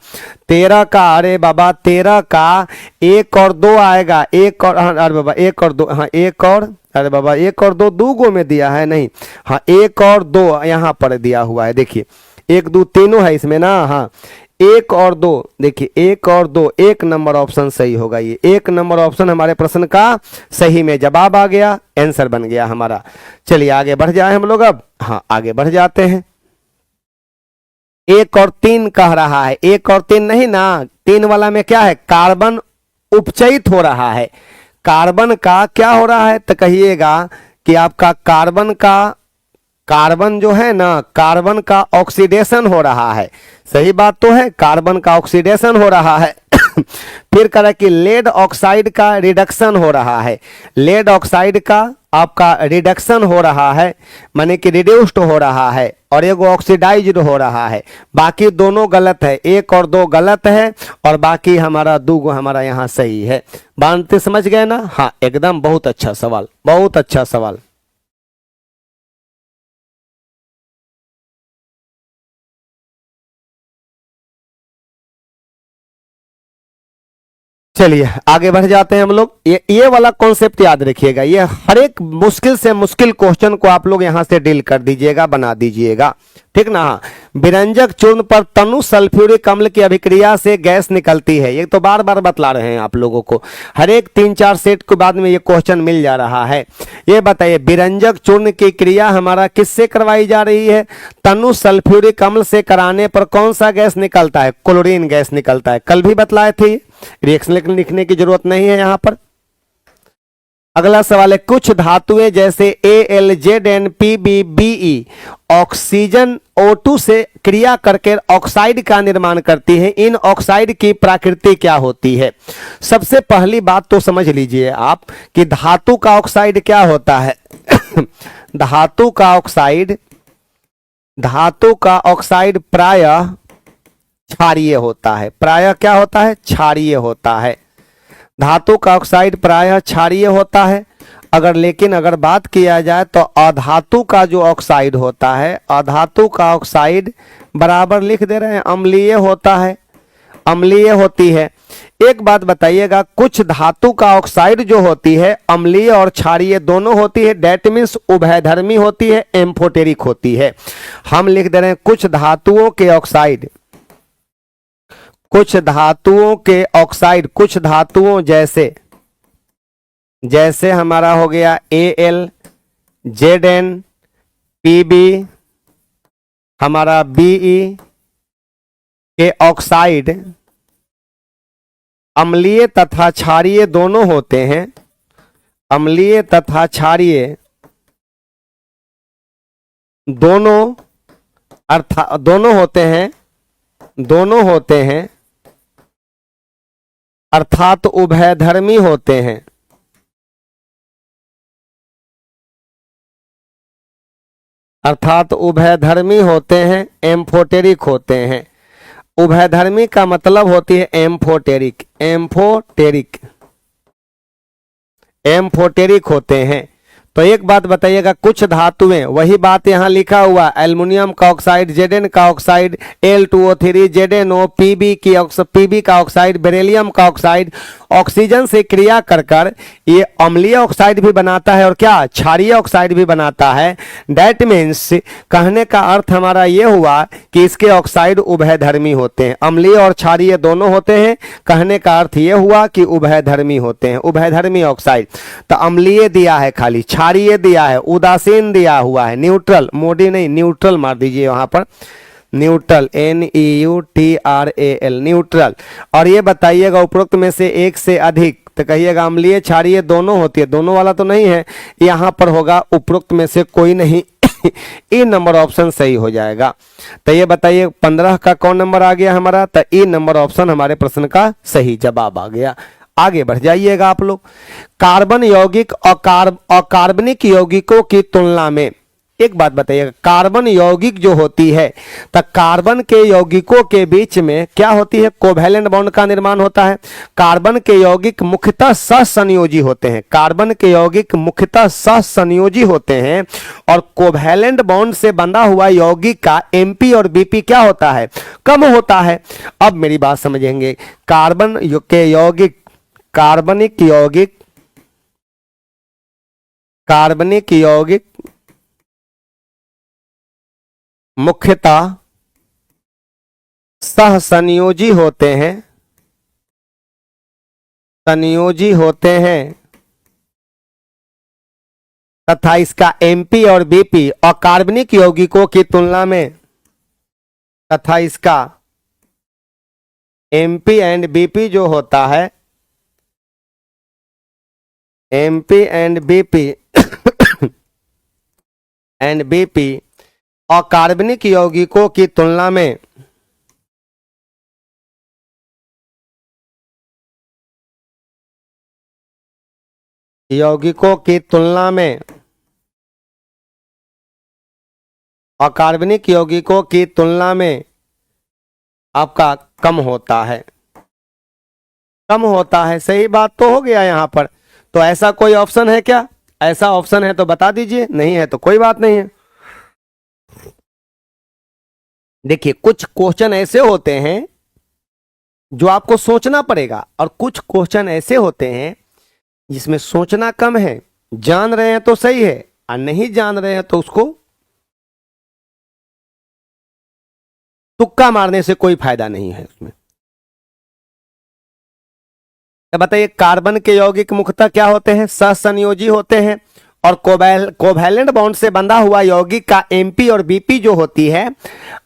13 का, अरे बाबा 13 का 1 और 2 आएगा, 1 और, हाँ अरे बाबा 1 और 2, हाँ 1 और, अरे बाबा 1 और 2 दूगो में दिया है नहीं, हाँ 1 और 2 यहाँ पर दिया हुआ है। देखिए 1 2 तीनों है इसमें ना, हाँ 1 और 2, देखिए 1 और 2, 1 नंबर ऑप्शन सही होगा। ये 1 नंबर ऑप्शन हमारे प्रश्न का सही में जवाब आ गया, आंसर बन गया हमारा। चलिए आगे बढ़ जाए हम लोग अब, हाँ आगे बढ़ जाते हैं। 1 और 3 कह रहा है, 1 और 3 नहीं ना, 3 वाला में क्या है? कार्बन उपचयित हो रहा है, कार्बन का क्या हो रहा है? तो कहिएगा कि आपका कार्बन का, कार्बन जो है ना, कार्बन का ऑक्सीडेशन हो रहा है। सही बात तो है, कार्बन का ऑक्सीडेशन हो रहा है। फिर कह रहा है कि लेड ऑक्साइड का रिडक्शन हो रहा है, लेड ऑक्साइड का आपका रिडक्शन हो रहा है, माने कि रिड्यूस्ड हो रहा है, और एगो ऑक्सीडाइज्ड हो रहा है। बाकी दोनों गलत है, 1 और 2 गलत है और बाकी हमारा 2 गो हमारा यहाँ सही है। बांधते समझ गए ना? हाँ एकदम, बहुत अच्छा सवाल, बहुत अच्छा सवाल। चलिए आगे बढ़ जाते हैं हम लोग। ये वाला कॉन्सेप्ट याद रखिएगा, ये हर एक मुश्किल से मुश्किल क्वेश्चन को आप लोग यहां से डील कर दीजिएगा, बना दीजिएगा, ठीक ना। हाँ, विरंजक चूर्ण पर तनु सल्फ्यूरिक अम्ल की अभिक्रिया से गैस निकलती है। ये तो बार बार बतला रहे हैं आप लोगों को, हर एक 3-4 सेट के बाद में ये क्वेश्चन मिल जा रहा है। ये बताइए विरंजक चूर्ण की क्रिया हमारा किससे करवाई जा रही है? तनु सल्फ्यूरिक अम्ल से कराने पर कौन सा गैस निकलता है? क्लोरीन गैस निकलता है। कल भी बतलाए थे, रिएक्शन लिखने की जरूरत नहीं है यहां पर। अगला सवाल है, कुछ धातुएं जैसे AlZnPbBe ऑक्सीजन O2 से क्रिया करके ऑक्साइड का निर्माण करती है। इन ऑक्साइड की प्रकृति क्या होती है? सबसे पहली बात तो समझ लीजिए आप कि धातु का ऑक्साइड क्या होता है। धातु का ऑक्साइड प्रायः क्षारीय होता है। प्रायः क्या होता है? क्षारीय होता है। धातु का ऑक्साइड प्रायः क्षारीय होता है। लेकिन अगर बात किया जाए तो अधातु का जो ऑक्साइड होता है, अधातु का ऑक्साइड बराबर लिख दे रहे हैं, अम्लीय होता है, अम्लीय होती है। एक बात बताइएगा, कुछ धातु का ऑक्साइड जो होती है अम्लीय और क्षारीय दोनों होती है, डेट मीन्स उभयधर्मी होती है, एम्फोटेरिक होती है। हम लिख दे रहे हैं कुछ धातुओं के ऑक्साइड, कुछ धातुओं जैसे हमारा हो गया AlZnPb, हमारा Be के ऑक्साइड अम्लीय तथा क्षारीय दोनों होते हैं। अम्लीय तथा क्षारीय दोनों होते हैं अर्थात उभयधर्मी होते हैं। एम्फोटेरिक होते हैं। उभयधर्मी का मतलब होती है एम्फोटेरिक होते हैं। तो एक बात बताइएगा, कुछ धातुएं, वही बात यहां लिखा हुआ, एल्युमिनियम का ऑक्साइड, Zn का ऑक्साइड, Al2O3, ZnO, Pb का ऑक्साइड, बेरिलियम का ऑक्साइड ऑक्सीजन से क्रिया कर ये अम्लीय ऑक्साइड भी बनाता है और क्या, क्षारीय ऑक्साइड भी बनाता है। दैट मीन्स कहने का अर्थ हमारा ये हुआ कि इसके ऑक्साइड उभयधर्मी होते हैं, अम्लीय और क्षारीय दोनों होते हैं। कहने का अर्थ ये हुआ कि उभयधर्मी होते हैं, उभयधर्मी ऑक्साइड। तो अम्लीय दिया है, खाली क्षारीय दिया है, उदासीन दिया हुआ है, न्यूट्रल, मोडी नहीं, न्यूट्रल मार दीजिए वहां पर, न्यूट्रल, NEUTRAL, न्यूट्रल। और ये बताइएगा उपरोक्त में से एक से अधिक, तो कहिएगा अम्लीय क्षारीय दोनों होती है, दोनों वाला तो नहीं है, यहां पर होगा उपरोक्त में से कोई नहीं। ई नंबर ऑप्शन सही हो जाएगा। तो ये बताइए 15 का कौन नंबर आ गया हमारा? तो ई नंबर ऑप्शन हमारे प्रश्न का सही जवाब आ गया। आगे बढ़ जाइएगा आप लोग। कार्बन यौगिक और अकार्बनिक यौगिकों की तुलना में एक बात बताइएगा, कार्बन यौगिक जो होती है तो कार्बन के यौगिकों के बीच में क्या होती है? कोवैलेंट बॉन्ड का निर्माण होता है। कार्बन के यौगिक मुख्यतः सहसंयोजी होते हैं, कार्बन के यौगिक मुख्यतः सहसंयोजी होते हैं और कोवैलेंट बॉन्ड से बंधा हुआ यौगिक का MP और BP क्या होता है? कम होता है। अब मेरी बात समझेंगे, कार्बन के यौगिक, कार्बनिक यौगिक मुख्यतः सहसंयोजी होते हैं, तथा इसका MP और BP अकार्बनिक यौगिकों की तुलना में, तथा इसका MP एंड BP जो होता है, MP एंड BP अकार्बनिक यौगिकों की तुलना में अकार्बनिक यौगिकों की तुलना में आपका कम होता है, सही बात तो हो गया यहां पर। तो ऐसा कोई ऑप्शन है क्या? ऐसा ऑप्शन है तो बता दीजिए, नहीं है तो कोई बात नहीं है। देखिए कुछ क्वेश्चन ऐसे होते हैं जो आपको सोचना पड़ेगा। और कुछ क्वेश्चन ऐसे होते हैं जिसमें सोचना कम है, जान रहे हैं तो सही है, और नहीं जान रहे हैं तो उसको तुक्का मारने से कोई फायदा नहीं है उसमें। बताइए, कार्बन के यौगिक मुख्यतः क्या होते हैं? सहसंयोजी होते हैं। और कोवैलेंट बॉन्ड से बंधा हुआ यौगिक का एमपी और बीपी जो होती है,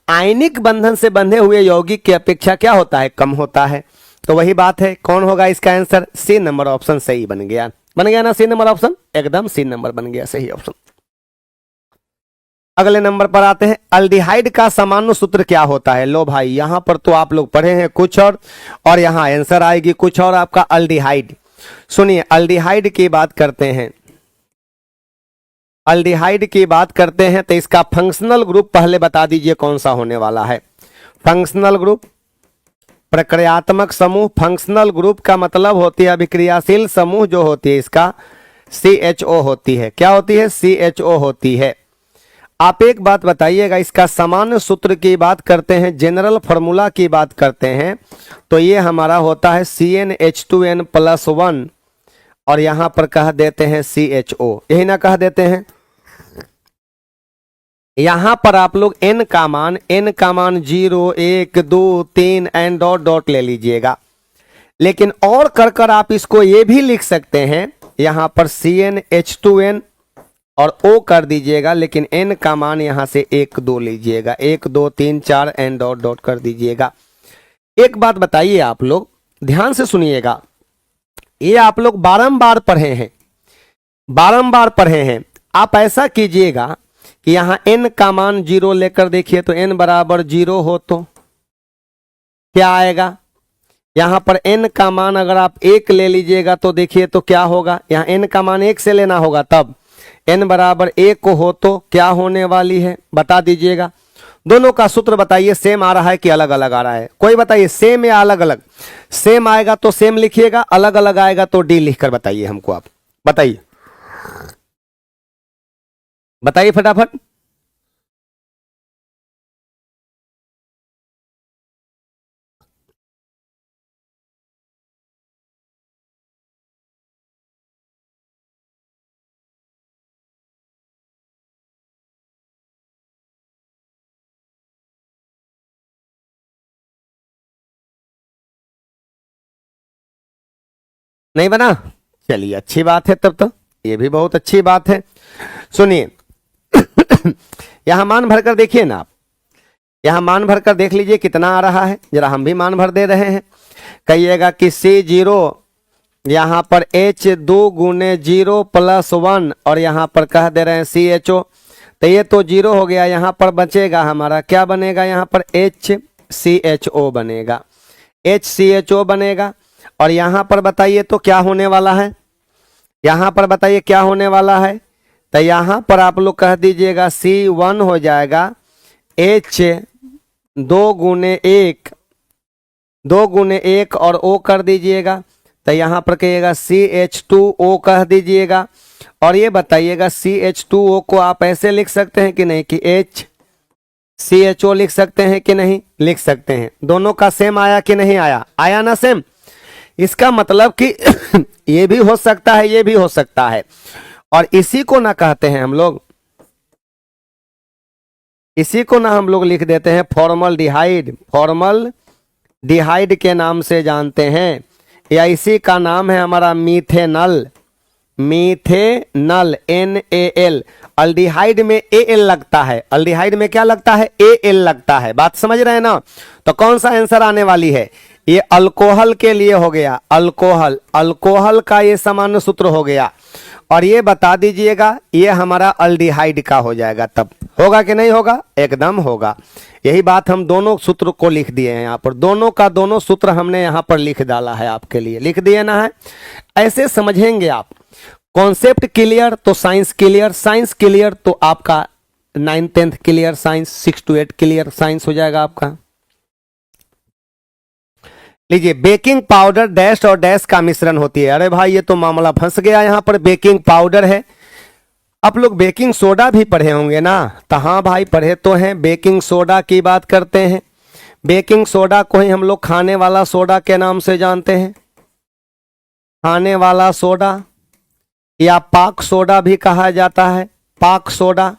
आयनिक बंधन से बंधे हुए यौगिक की अपेक्षा क्या होता है? कम होता है। तो वही बात है, कौन होगा इसका आंसर? सी नंबर ऑप्शन सही बन गया। बन गया ना सी नंबर ऑप्शन? एकदम सी नंबर बन गया सही ऑप्शन। अगले नंबर पर आते हैं, अल्डिहाइड का सामान्य सूत्र क्या होता है? लो भाई, यहां पर तो आप लोग पढ़े हैं कुछ और यहां आंसर आएगी कुछ और आपका अल्डिहाइड। सुनिए, अल्डिहाइड की बात करते हैं, अल्डिहाइड की बात करते हैं तो इसका फंक्शनल ग्रुप पहले बता दीजिए कौन सा होने वाला है? फंक्शनल ग्रुप, प्रक्रियात्मक समूह। फंक्शनल ग्रुप का मतलब होती है अभिक्रियाशील समूह जो होती है इसका CHO होती है। क्या होती है? CHO होती है। आप एक बात बताइएगा, इसका सामान्य सूत्र की बात करते हैं, जनरल फॉर्मूला की बात करते हैं, तो ये हमारा होता है CnH2n+1 और यहां पर कह देते हैं CHO, यही ना कह देते हैं। यहां पर आप लोग n का मान 0, 1, 2, 3 एंड डॉट डॉट ले लीजिएगा। लेकिन और कर आप इसको ये भी लिख सकते हैं, यहां पर CnH2n और O कर दीजिएगा, लेकिन n का मान यहां से 1, 2 लीजिएगा, 1, 2, 3, 4 एंड डॉट डॉट कर दीजिएगा। एक बात बताइए, आप लोग ध्यान से सुनिएगा, ये आप लोग बारंबार पढ़े हैं, बारंबार पढ़े हैं। आप ऐसा कीजिएगा कि यहां n का मान 0 लेकर देखिए, तो n बराबर 0 हो तो क्या आएगा? यहां पर n का मान अगर आप 1 ले लीजिएगा तो देखिए तो क्या होगा? यहां n का मान 1 से लेना होगा, तब n बराबर 1 हो तो क्या होने वाली है? बता दीजिएगा। दोनों का सूत्र बताइए, सेम आ रहा है कि अलग अलग आ रहा है? कोई बताइए, सेम या अलग अलग? सेम आएगा तो सेम लिखिएगा, अलग अलग आएगा तो डी लिखकर बताइए हमको। आप बताइए, बताइए फटाफट। नहीं बना? चलिए अच्छी बात है, तब तो ये भी बहुत अच्छी बात है। सुनिए यहां मान भरकर देखिए ना, आप यहां मान भरकर देख लीजिए कितना आ रहा है, जरा हम भी मान भर दे रहे हैं। कहिएगा कि C0 यहां पर H2 गुने 0+1 और यहां पर कह दे रहे हैं CHO, तो ये तो 0 हो गया, यहां पर बचेगा हमारा क्या बनेगा? यहां पर HCHO बनेगा, HCHO बनेगा। और यहां पर बताइए तो क्या होने वाला है? यहां पर बताइए क्या होने वाला है? तो यहां पर आप लोग कह दीजिएगा C1 हो जाएगा H2 गुने 1, 2 गुने 1 और O कर दीजिएगा, तो यहां पर कहिएगा CH2O कह दीजिएगा। और ये बताइएगा CH2O को आप ऐसे लिख सकते हैं कि नहीं कि HCHO लिख सकते हैं कि नहीं? लिख सकते हैं। दोनों का सेम आया कि नहीं आया? आया ना सेम? इसका मतलब कि ये भी हो सकता है, ये भी हो सकता है। और इसी को ना कहते हैं हम लोग, इसी को ना हम लोग लिख देते हैं फॉर्मलडिहाइड, फॉर्मलडिहाइड के नाम से जानते हैं, या इसी का नाम है हमारा मीथेनल, मीथेनल NaL। अल्डिहाइड में AL लगता है, अल्डिहाइड में क्या लगता है? AL लगता है। बात समझ रहे हैं ना? तो कौन सा आंसर आने वाली है? ये अल्कोहल के लिए हो गया, अल्कोहल, अल्कोहल का ये सामान्य सूत्र हो गया। और ये बता दीजिएगा, ये हमारा अल्डिहाइड का हो जाएगा, तब होगा कि नहीं होगा? एकदम होगा। यही बात हम दोनों सूत्र को लिख दिए हैं यहाँ पर, दोनों का दोनों सूत्र हमने यहाँ पर लिख डाला है, आपके लिए लिख दिए ना है। ऐसे समझेंगे आप, कॉन्सेप्ट क्लियर तो साइंस क्लियर, साइंस क्लियर तो आपका 9th 10th clear, science 6 to 8 clear signs हो जाएगा आपका। लीजिए, बेकिंग पाउडर डैश और डैश का मिश्रण होती है। अरे भाई, ये तो मामला फंस गया, यहां पर बेकिंग पाउडर है। आप लोग बेकिंग सोडा भी पढ़े होंगे ना? तो हाँ भाई, पढ़े तो हैं। बेकिंग सोडा की बात करते हैं, बेकिंग सोडा को ही हम लोग खाने वाला सोडा के नाम से जानते हैं, खाने वाला सोडा या पाक सोडा भी कहा जाता है, पाक सोडा,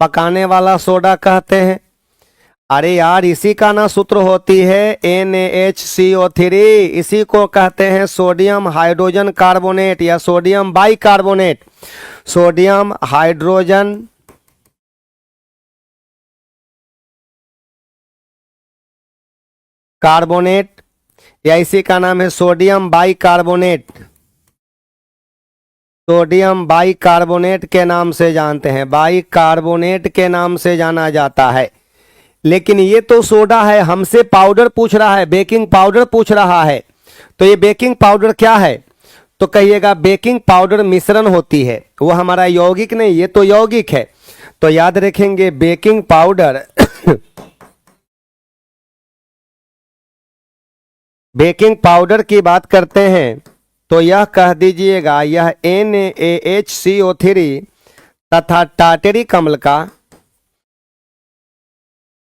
पकाने वाला सोडा कहते हैं। अरे यार इसी का ना सूत्र होती है NaHCO3, इसी को कहते हैं सोडियम हाइड्रोजन कार्बोनेट या sodium bicarbonate, sodium hydrogen carbonate या इसी का नाम है सोडियम बाइकार्बोनेट, सोडियम बाइकार्बोनेट के नाम से जानते हैं, बाइकार्बोनेट के नाम से जाना जाता है। लेकिन ये तो सोडा है, हमसे पाउडर पूछ रहा है, बेकिंग पाउडर पूछ रहा है, तो ये बेकिंग पाउडर क्या है? तो कहिएगा बेकिंग पाउडर मिश्रण होती है, वो हमारा यौगिक नहीं, ये तो यौगिक है। तो याद रखेंगे बेकिंग पाउडर बेकिंग पाउडर की बात करते हैं तो यह कह दीजिएगा यह NaHCO3 तथा टार्टेरिक अम्ल का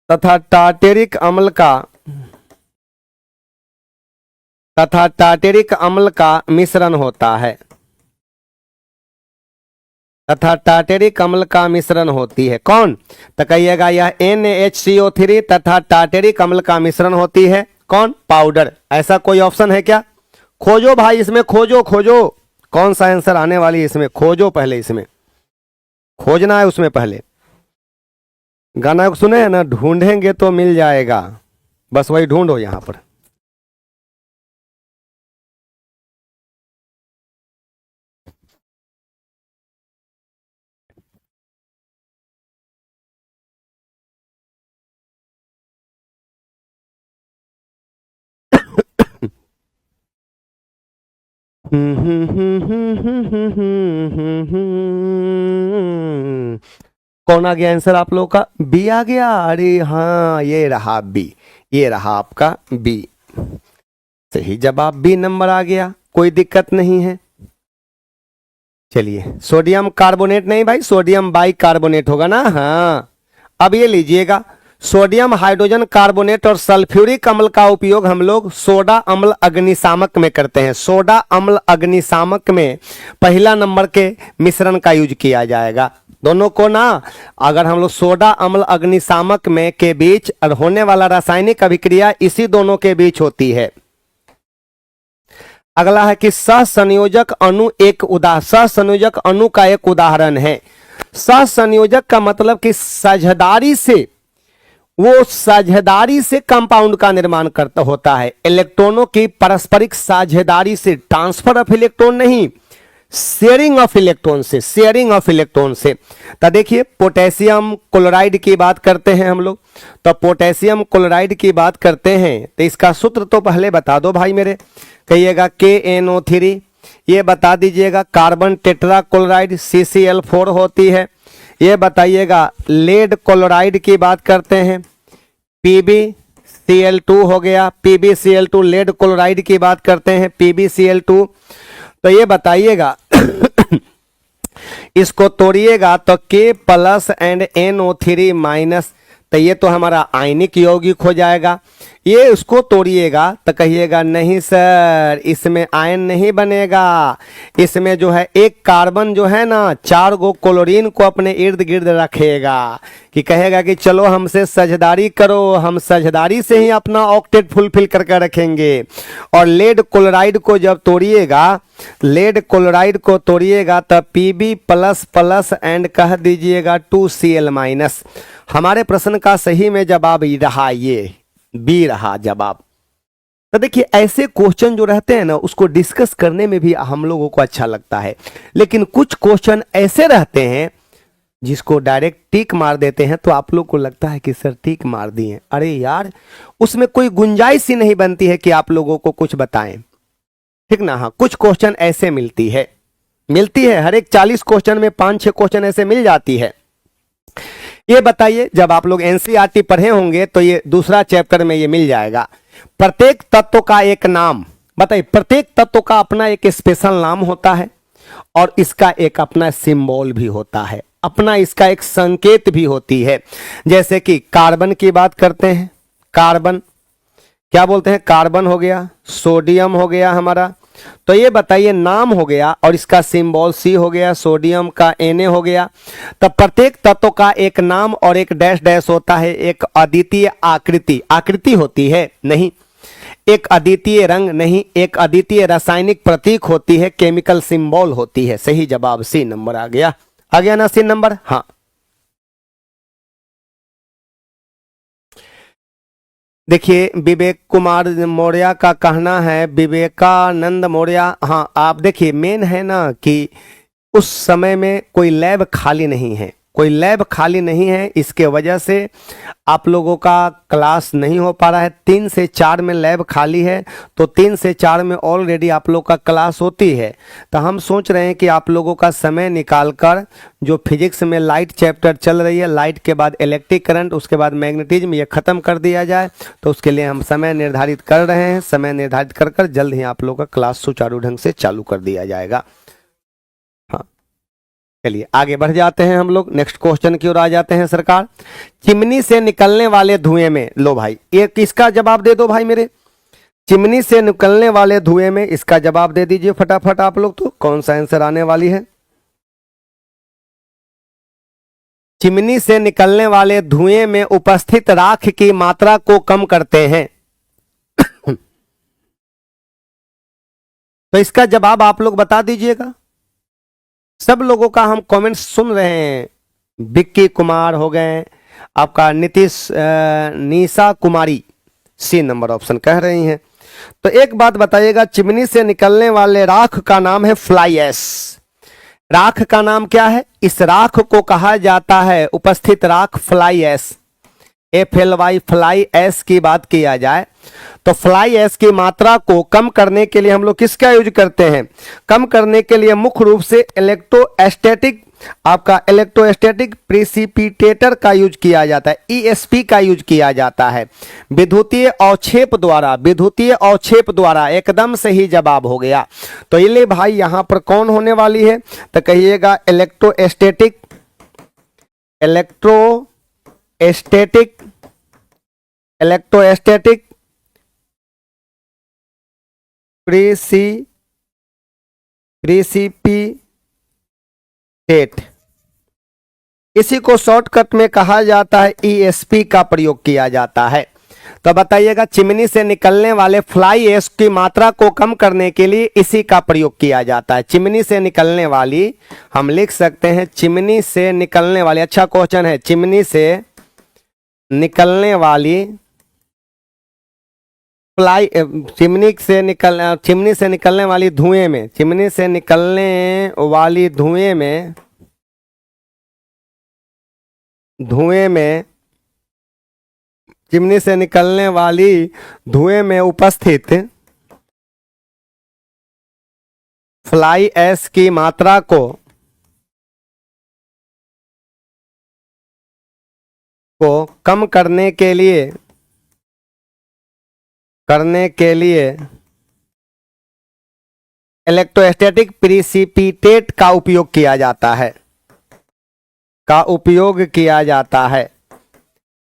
तथा टार्टेरिक अम्ल का मिश्रण होता है, तथा टार्टेरिक अम्ल का मिश्रण होती है। कौन? तो कहिएगा यह NaHCO3 तथा टार्टेरिक अम्ल का मिश्रण होती है। कौन? पाउडर। ऐसा कोई ऑप्शन है क्या? खोजो भाई, इसमें खोजो खोजो, कौन सा आंसर आने वाली है इसमें, खोजो पहले, इसमें खोजना है उसमें पहले। गाना सुने हैं ना, ढूंढेंगे तो मिल जाएगा, बस वही ढूंढो यहां पर। कौन आ गया आंसर आप लोगों का? बी आ गया। अरे हाँ, ये रहा बी, ये रहा आपका बी, सही जवाब बी नंबर आ गया, कोई दिक्कत नहीं है। चलिए, सोडियम कार्बोनेट नहीं भाई, सोडियम बाइकार्बोनेट होगा ना। हाँ, अब ये लीजिएगा, सोडियम हाइड्रोजन कार्बोनेट और सल्फ्यूरिक अम्ल का उपयोग हम लोग सोडा अम्ल अग्निशामक में करते हैं। सोडा अम्ल अग्निशामक में पहला नंबर के मिश्रण का यूज किया जाएगा। दोनों को ना, अगर हम लोग सोडा अम्ल अग्निशामक में के बीच होने वाला रासायनिक अभिक्रिया इसी दोनों के बीच होती है। अगला है कि सहसंयोजक अणु सहसंयोजक अणु का एक उदाहरण है। सहसंयोजक का मतलब कि साझेदारी से कंपाउंड का निर्माण करता होता है। इलेक्ट्रॉनों की पारस्परिक साझेदारी से, ट्रांसफर ऑफ इलेक्ट्रॉन नहीं, शेयरिंग ऑफ इलेक्ट्रॉन से। तो देखिए, पोटेशियम क्लोराइड की बात करते हैं हम लोग, तो पोटेशियम क्लोराइड की बात करते हैं तो इसका सूत्र तो पहले बता दो भाई मेरे। कहिएगा KNO3, ये बता दीजिएगा। कार्बन टेट्रा क्लोराइड CCl4 होती है। ये बताइएगा लेड क्लोराइड की बात करते हैं, PbCl2 हो गया, PbCl2। लेड क्लोराइड की बात करते हैं, PbCl2। तो ये बताइएगा इसको तोड़िएगा तो K plus and NO3 minus, तो ये तो हमारा आयनिक यौगिक हो जाएगा। ये उसको तोड़िएगा तो कहिएगा नहीं सर, इसमें आयन नहीं बनेगा, इसमें जो है एक कार्बन जो है ना 4 गो क्लोरीन को अपने इर्द गिर्द रखेगा, कि कहेगा कि चलो हमसे साझेदारी करो, हम साझेदारी से ही अपना ऑक्टेट फुलफिल करके रखेंगे। और लेड क्लोराइड को जब तोड़िएगा, लेड क्लोराइड को तोड़िएगा तब Pb प्लस प्लस एंड कह दीजिएगा 2Cl माइनस। हमारे प्रश्न का सही में जवाब रहा ये बी रहा जवाब। तो देखिए, ऐसे क्वेश्चन जो रहते हैं ना, उसको डिस्कस करने में भी हम लोगों को अच्छा लगता है। लेकिन कुछ क्वेश्चन ऐसे रहते हैं जिसको डायरेक्ट टिक मार देते हैं, तो आप लोग को लगता है कि सर टिक मार दिए, अरे यार उसमें कोई गुंजाइश ही नहीं बनती है कि आप लोगों को कुछ बताएं, ठीक ना। हाँ, कुछ क्वेश्चन ऐसे मिलती है हर एक 40 क्वेश्चन में 5-6 क्वेश्चन ऐसे मिल जाती है। ये बताइए, जब आप लोग एनसीईआरटी पढ़े होंगे तो ये दूसरा चैप्टर में ये मिल जाएगा। प्रत्येक तत्व का एक नाम बताइए। प्रत्येक तत्व का अपना एक स्पेशल नाम होता है और इसका एक अपना सिंबल भी होता है, अपना इसका एक संकेत भी होती है। जैसे कि कार्बन की बात करते हैं, कार्बन, क्या बोलते हैं, कार्बन हो गया, सोडियम हो गया हमारा। तो ये बताइए नाम हो गया और इसका सिंबल सी हो गया, सोडियम का Na हो गया। तब प्रत्येक तत्व का एक नाम और एक डैश डैश होता है, एक अद्वितीय आकृति, आकृति होती है नहीं, एक अद्वितीय रंग नहीं, एक अद्वितीय रासायनिक प्रतीक होती है, केमिकल सिंबल होती है। सही जवाब सी नंबर आ गया। आ गया ना सी नंबर? हाँ, देखिए विवेक कुमार मौर्य का कहना है, विवेकानंद मौर्य, हाँ आप देखिए मेन है ना कि उस समय में कोई लैब खाली नहीं है, कोई लैब खाली नहीं है, इसके वजह से आप लोगों का क्लास नहीं हो पा रहा है। 3 से 4 में लैब खाली है, तो 3 से 4 में ऑलरेडी आप लोग का क्लास होती है। तो हम सोच रहे हैं कि आप लोगों का समय निकाल कर जो फिजिक्स में लाइट चैप्टर चल रही है, लाइट के बाद इलेक्ट्रिक करंट, उसके बाद मैग्नेटिज्म, ये ख़त्म कर दिया जाए। तो उसके लिए हम समय निर्धारित कर रहे हैं, समय निर्धारित कर कर जल्द ही आप लोग का क्लास सुचारू ढंग से चालू कर दिया जाएगा। चलिए आगे बढ़ जाते हैं हम लोग, नेक्स्ट क्वेश्चन की ओर आ जाते हैं सरकार। चिमनी से निकलने वाले धुएं में, लो भाई ये किसका जवाब दे दो भाई मेरे, चिमनी से निकलने वाले धुएं में, इसका जवाब दे दीजिए फटाफट आप लोग। तो कौन सा आंसर आने वाली है? चिमनी से निकलने वाले धुएं में उपस्थित राख की मात्रा को कम करते हैं। तो इसका जवाब आप लोग बता दीजिएगा। सब लोगों का हम कमेंट्स सुन रहे हैं, विक्की कुमार हो गए, आपका नीतीश, निशा कुमारी सी नंबर ऑप्शन कह रही हैं। तो एक बात बताइएगा, चिमनी से निकलने वाले राख का नाम है फ्लाई ऐश। राख का नाम क्या है? इस राख को कहा जाता है उपस्थित राख fly ash, FLY, fly ash की बात किया जाए तो फ्लाई ऐश की मात्रा को कम करने के लिए हम लोग किसका यूज करते हैं? कम करने के लिए मुख्य रूप से इलेक्ट्रोस्टैटिक, आपका इलेक्ट्रोस्टैटिक प्रिसिपिटेटर का यूज किया जाता है, ESP का यूज किया जाता है, विद्युतीय अवक्षेप द्वारा, विद्युतीय अवक्षेप द्वारा। एकदम सही जवाब हो गया। तो ये भाई यहां पर कौन होने वाली है? तो कहिएगा इलेक्ट्रोस्टैटिक, इलेक्ट्रोस्टैटिक, इलेक्ट्रोस्टैटिक प्रिसिपिटेट, इसी को शॉर्टकट में कहा जाता है, ESP का प्रयोग किया जाता है। तो बताइएगा, चिमनी से निकलने वाले फ्लाई ऐश की मात्रा को कम करने के लिए इसी का प्रयोग किया जाता है। चिमनी से निकलने वाली, हम लिख सकते हैं चिमनी से निकलने वाली, अच्छा क्वेश्चन है, चिमनी से निकलने वाली फ्लाई, चिमनी से निकलने वाली धुएं में, चिमनी से निकलने वाली धुएं में, चिमनी से निकलने वाली धुएं में उपस्थित फ्लाई ऐश की मात्रा को कम करने के लिए इलेक्ट्रोस्टैटिक प्रिसिपिटेट का उपयोग किया जाता है,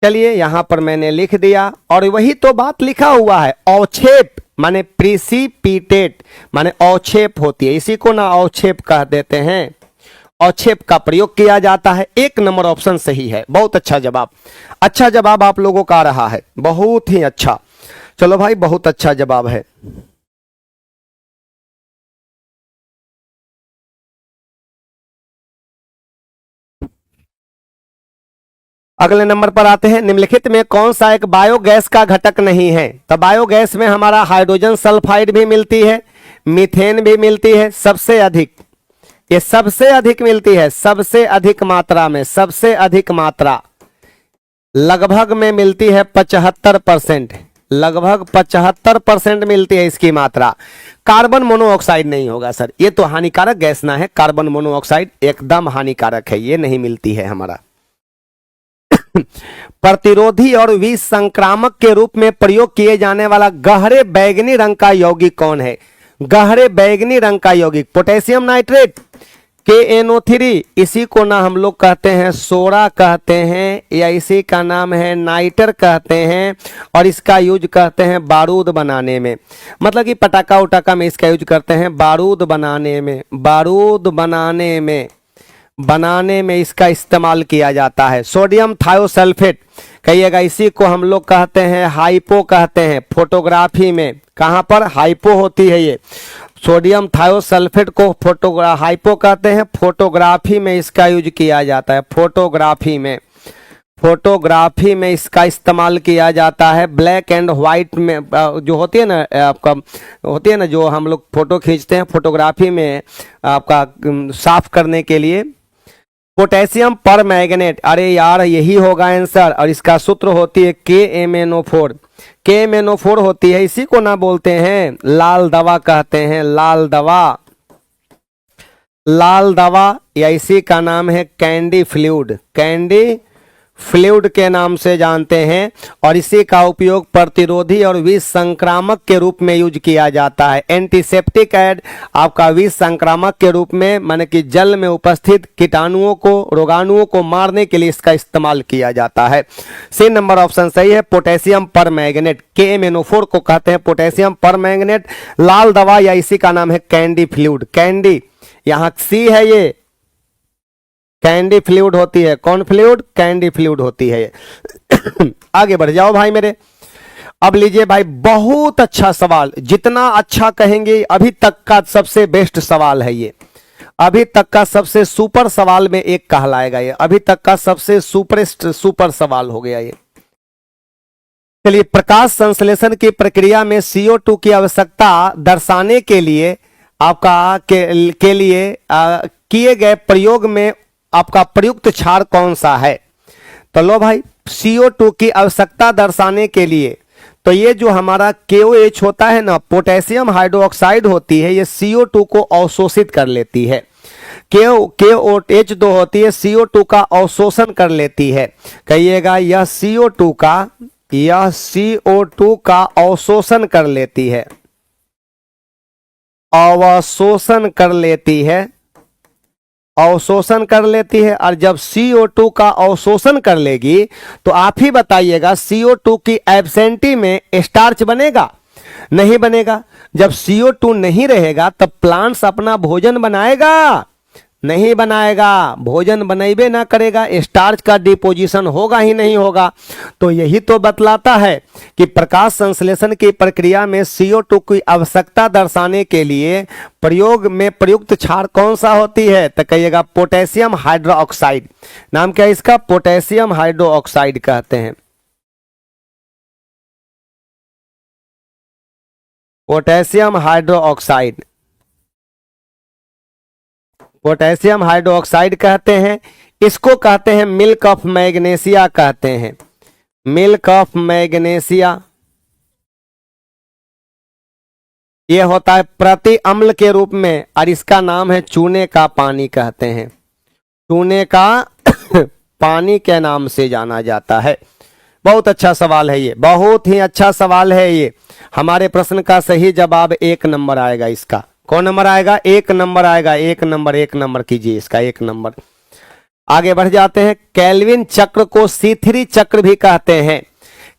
चलिए यहां पर मैंने लिख दिया। और वही तो बात लिखा हुआ है, अवक्षेप माने प्रिसिपिटेट माने अवक्षेप होती है, इसी को ना अवक्षेप कह देते हैं, अवक्षेप का प्रयोग किया जाता है। 1 नंबर ऑप्शन सही है, बहुत अच्छा जवाब, अच्छा जवाब आप लोगों का आ रहा है, बहुत ही अच्छा। चलो भाई बहुत अच्छा जवाब है। अगले नंबर पर आते हैं, निम्नलिखित में कौन सा एक बायोगैस का घटक नहीं है? तो बायोगैस में हमारा हाइड्रोजन सल्फाइड भी मिलती है, मीथेन भी मिलती है, सबसे अधिक, ये सबसे अधिक मिलती है, सबसे अधिक मात्रा में, सबसे अधिक मात्रा लगभग में मिलती है 75%, लगभग 75% मिलती है इसकी मात्रा। कार्बन मोनोऑक्साइड नहीं होगा सर, ये तो हानिकारक गैस ना है, कार्बन मोनोऑक्साइड एकदम हानिकारक है, ये नहीं मिलती है हमारा। प्रतिरोधी और विष संक्रामक के रूप में प्रयोग किए जाने वाला गहरे बैंगनी रंग का यौगिक कौन है? गहरे बैंगनी रंग का यौगिक, पोटेशियम नाइट्रेट, KNO3 इसी को ना हम लोग कहते हैं सोडा कहते हैं, या इसी का नाम है नाइटर कहते हैं, और इसका यूज करते हैं बारूद बनाने में। मतलब कि पटाखा उटाखा में इसका यूज करते हैं बारूद बनाने में, बारूद बनाने में इसका इस्तेमाल किया जाता है। सोडियम थायोसल्फेट कहिएगा, इसी को हम लोग कहते हैं हाइपो कहते हैं फोटोग्राफी में। कहाँ पर हाइपो होती है ये, सोडियम थायोसल्फेट को हाइपो कहते हैं, फोटोग्राफी में इसका यूज किया जाता है। फोटोग्राफी में इसका इस्तेमाल किया जाता है। ब्लैक एंड व्हाइट में जो होती है ना आपका, होती है ना जो हम लोग फोटो खींचते हैं फोटोग्राफी में आपका साफ करने के लिए। पोटेशियम पर मैग्नेट, अरे यार यही होगा आंसर, और इसका सूत्र होती है KMnO4। KMnO4 होती है, इसी को ना बोलते हैं लाल दवा कहते हैं, लाल दवा, या इसी का नाम है कैंडी फ्लूइड के नाम से जानते हैं। और इसी का उपयोग प्रतिरोधी और विष संक्रामक के रूप में यूज किया जाता है। एंटीसेप्टिक एड आपका विष संक्रामक के रूप में, माने कि जल में उपस्थित कीटाणुओं को, रोगाणुओं को मारने के लिए इसका इस्तेमाल किया जाता है। सी नंबर ऑप्शन सही है, पोटेशियम पर मैग्नेट। KMnO4 को कहते हैं पोटेशियम पर मैग्नेट। लाल दवा या इसी का नाम है कैंडी फ्लूइड। कैंडी यहाँ सी है, ये कैंडी फ्लूइड होती है। कौन फ्लूइड? कैंडी फ्लूइड होती है। आगे बढ़ जाओ भाई मेरे। अब लीजिए भाई, बहुत अच्छा सवाल, जितना अच्छा कहेंगे अभी तक का सबसे बेस्ट सवाल है ये, अभी तक का सबसे सुपर सवाल में एक कहलाएगा ये, अभी तक का सबसे सुपर सवाल हो गया ये। चलिए, प्रकाश संश्लेषण की प्रक्रिया में CO2 की आवश्यकता दर्शाने के लिए आपका के लिए किए गए प्रयोग में आपका प्रयुक्त क्षार कौन सा है? तो लो भाई, CO2 की आवश्यकता दर्शाने के लिए, तो ये जो हमारा KOH होता है ना, पोटेशियम हाइड्रोक्साइड होती है, ये CO2 को अवशोषित कर लेती है। KOH2 होती है, CO2 का अवशोषण कर लेती है। कहिएगा, यह CO2 का अवशोषण कर लेती है, अवशोषण कर लेती है, अवशोषण कर लेती है। और जब CO2 का अवशोषण कर लेगी तो आप ही बताइएगा, CO2 की एब्सेंटी में स्टार्च बनेगा? नहीं बनेगा। जब CO2 नहीं रहेगा तब प्लांट्स अपना भोजन बनाएगा? नहीं बनाएगा, भोजन बनेबे ना करेगा, स्टार्च का डिपोजिशन होगा ही नहीं होगा। तो यही तो बतलाता है कि प्रकाश संश्लेषण की प्रक्रिया में CO2 की आवश्यकता दर्शाने के लिए प्रयोग में प्रयुक्त क्षार कौन सा होती है? तो कहिएगा पोटेशियम हाइड्रोक्साइड। नाम क्या है इसका? पोटेशियम हाइड्रोक्साइड कहते हैं। पोटेशियम हाइड्रोक्साइड, पोटेशियम हाइड्रोक्साइड कहते हैं। इसको कहते हैं मिल्क ऑफ मैग्नेशिया कहते हैं, मिल्क ऑफ मैग्नेशिया। ये होता है प्रति अम्ल के रूप में, और इसका नाम है चूने का पानी कहते हैं, चूने का पानी के नाम से जाना जाता है। बहुत अच्छा सवाल है ये, बहुत ही अच्छा सवाल है ये। हमारे प्रश्न का सही जवाब 1 नंबर आएगा इसका। कौन नंबर आएगा? 1 नंबर आएगा। 1 नंबर कीजिए इसका, 1 नंबर। आगे बढ़ जाते हैं। केल्विन चक्र को C3 चक्र भी कहते हैं।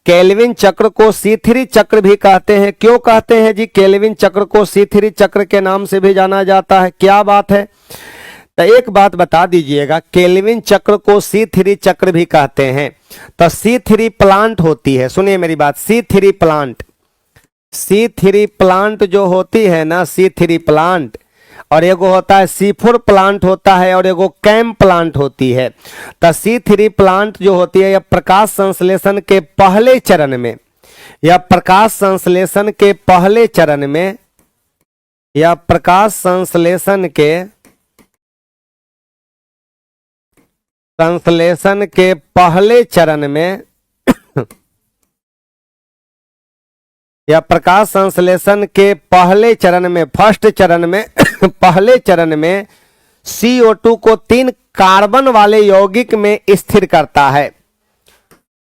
केल्विन चक्र को C3 चक्र भी कहते हैं। क्यों कहते हैं जी केल्विन चक्र को C3 चक्र के नाम से भी जाना जाता है? क्या बात है? तो एक बात बता दीजिएगा, केल्विन चक्र को C3 चक्र भी कहते हैं। तो C3 प्लांट होती है, सुनिए मेरी बात, C3 प्लांट जो होती है ना, C3 प्लांट, और एगो होता है C4 प्लांट होता है, और एगो कैम प्लांट होती है। तो C3 प्लांट जो होती है, यह प्रकाश संश्लेषण के पहले चरण में, या प्रकाश संश्लेषण के पहले चरण में, या प्रकाश संश्लेषण के पहले चरण में या प्रकाश संश्लेषण के पहले चरण में, फर्स्ट चरण में पहले चरण में CO2 को 3 कार्बन वाले यौगिक में स्थिर करता है।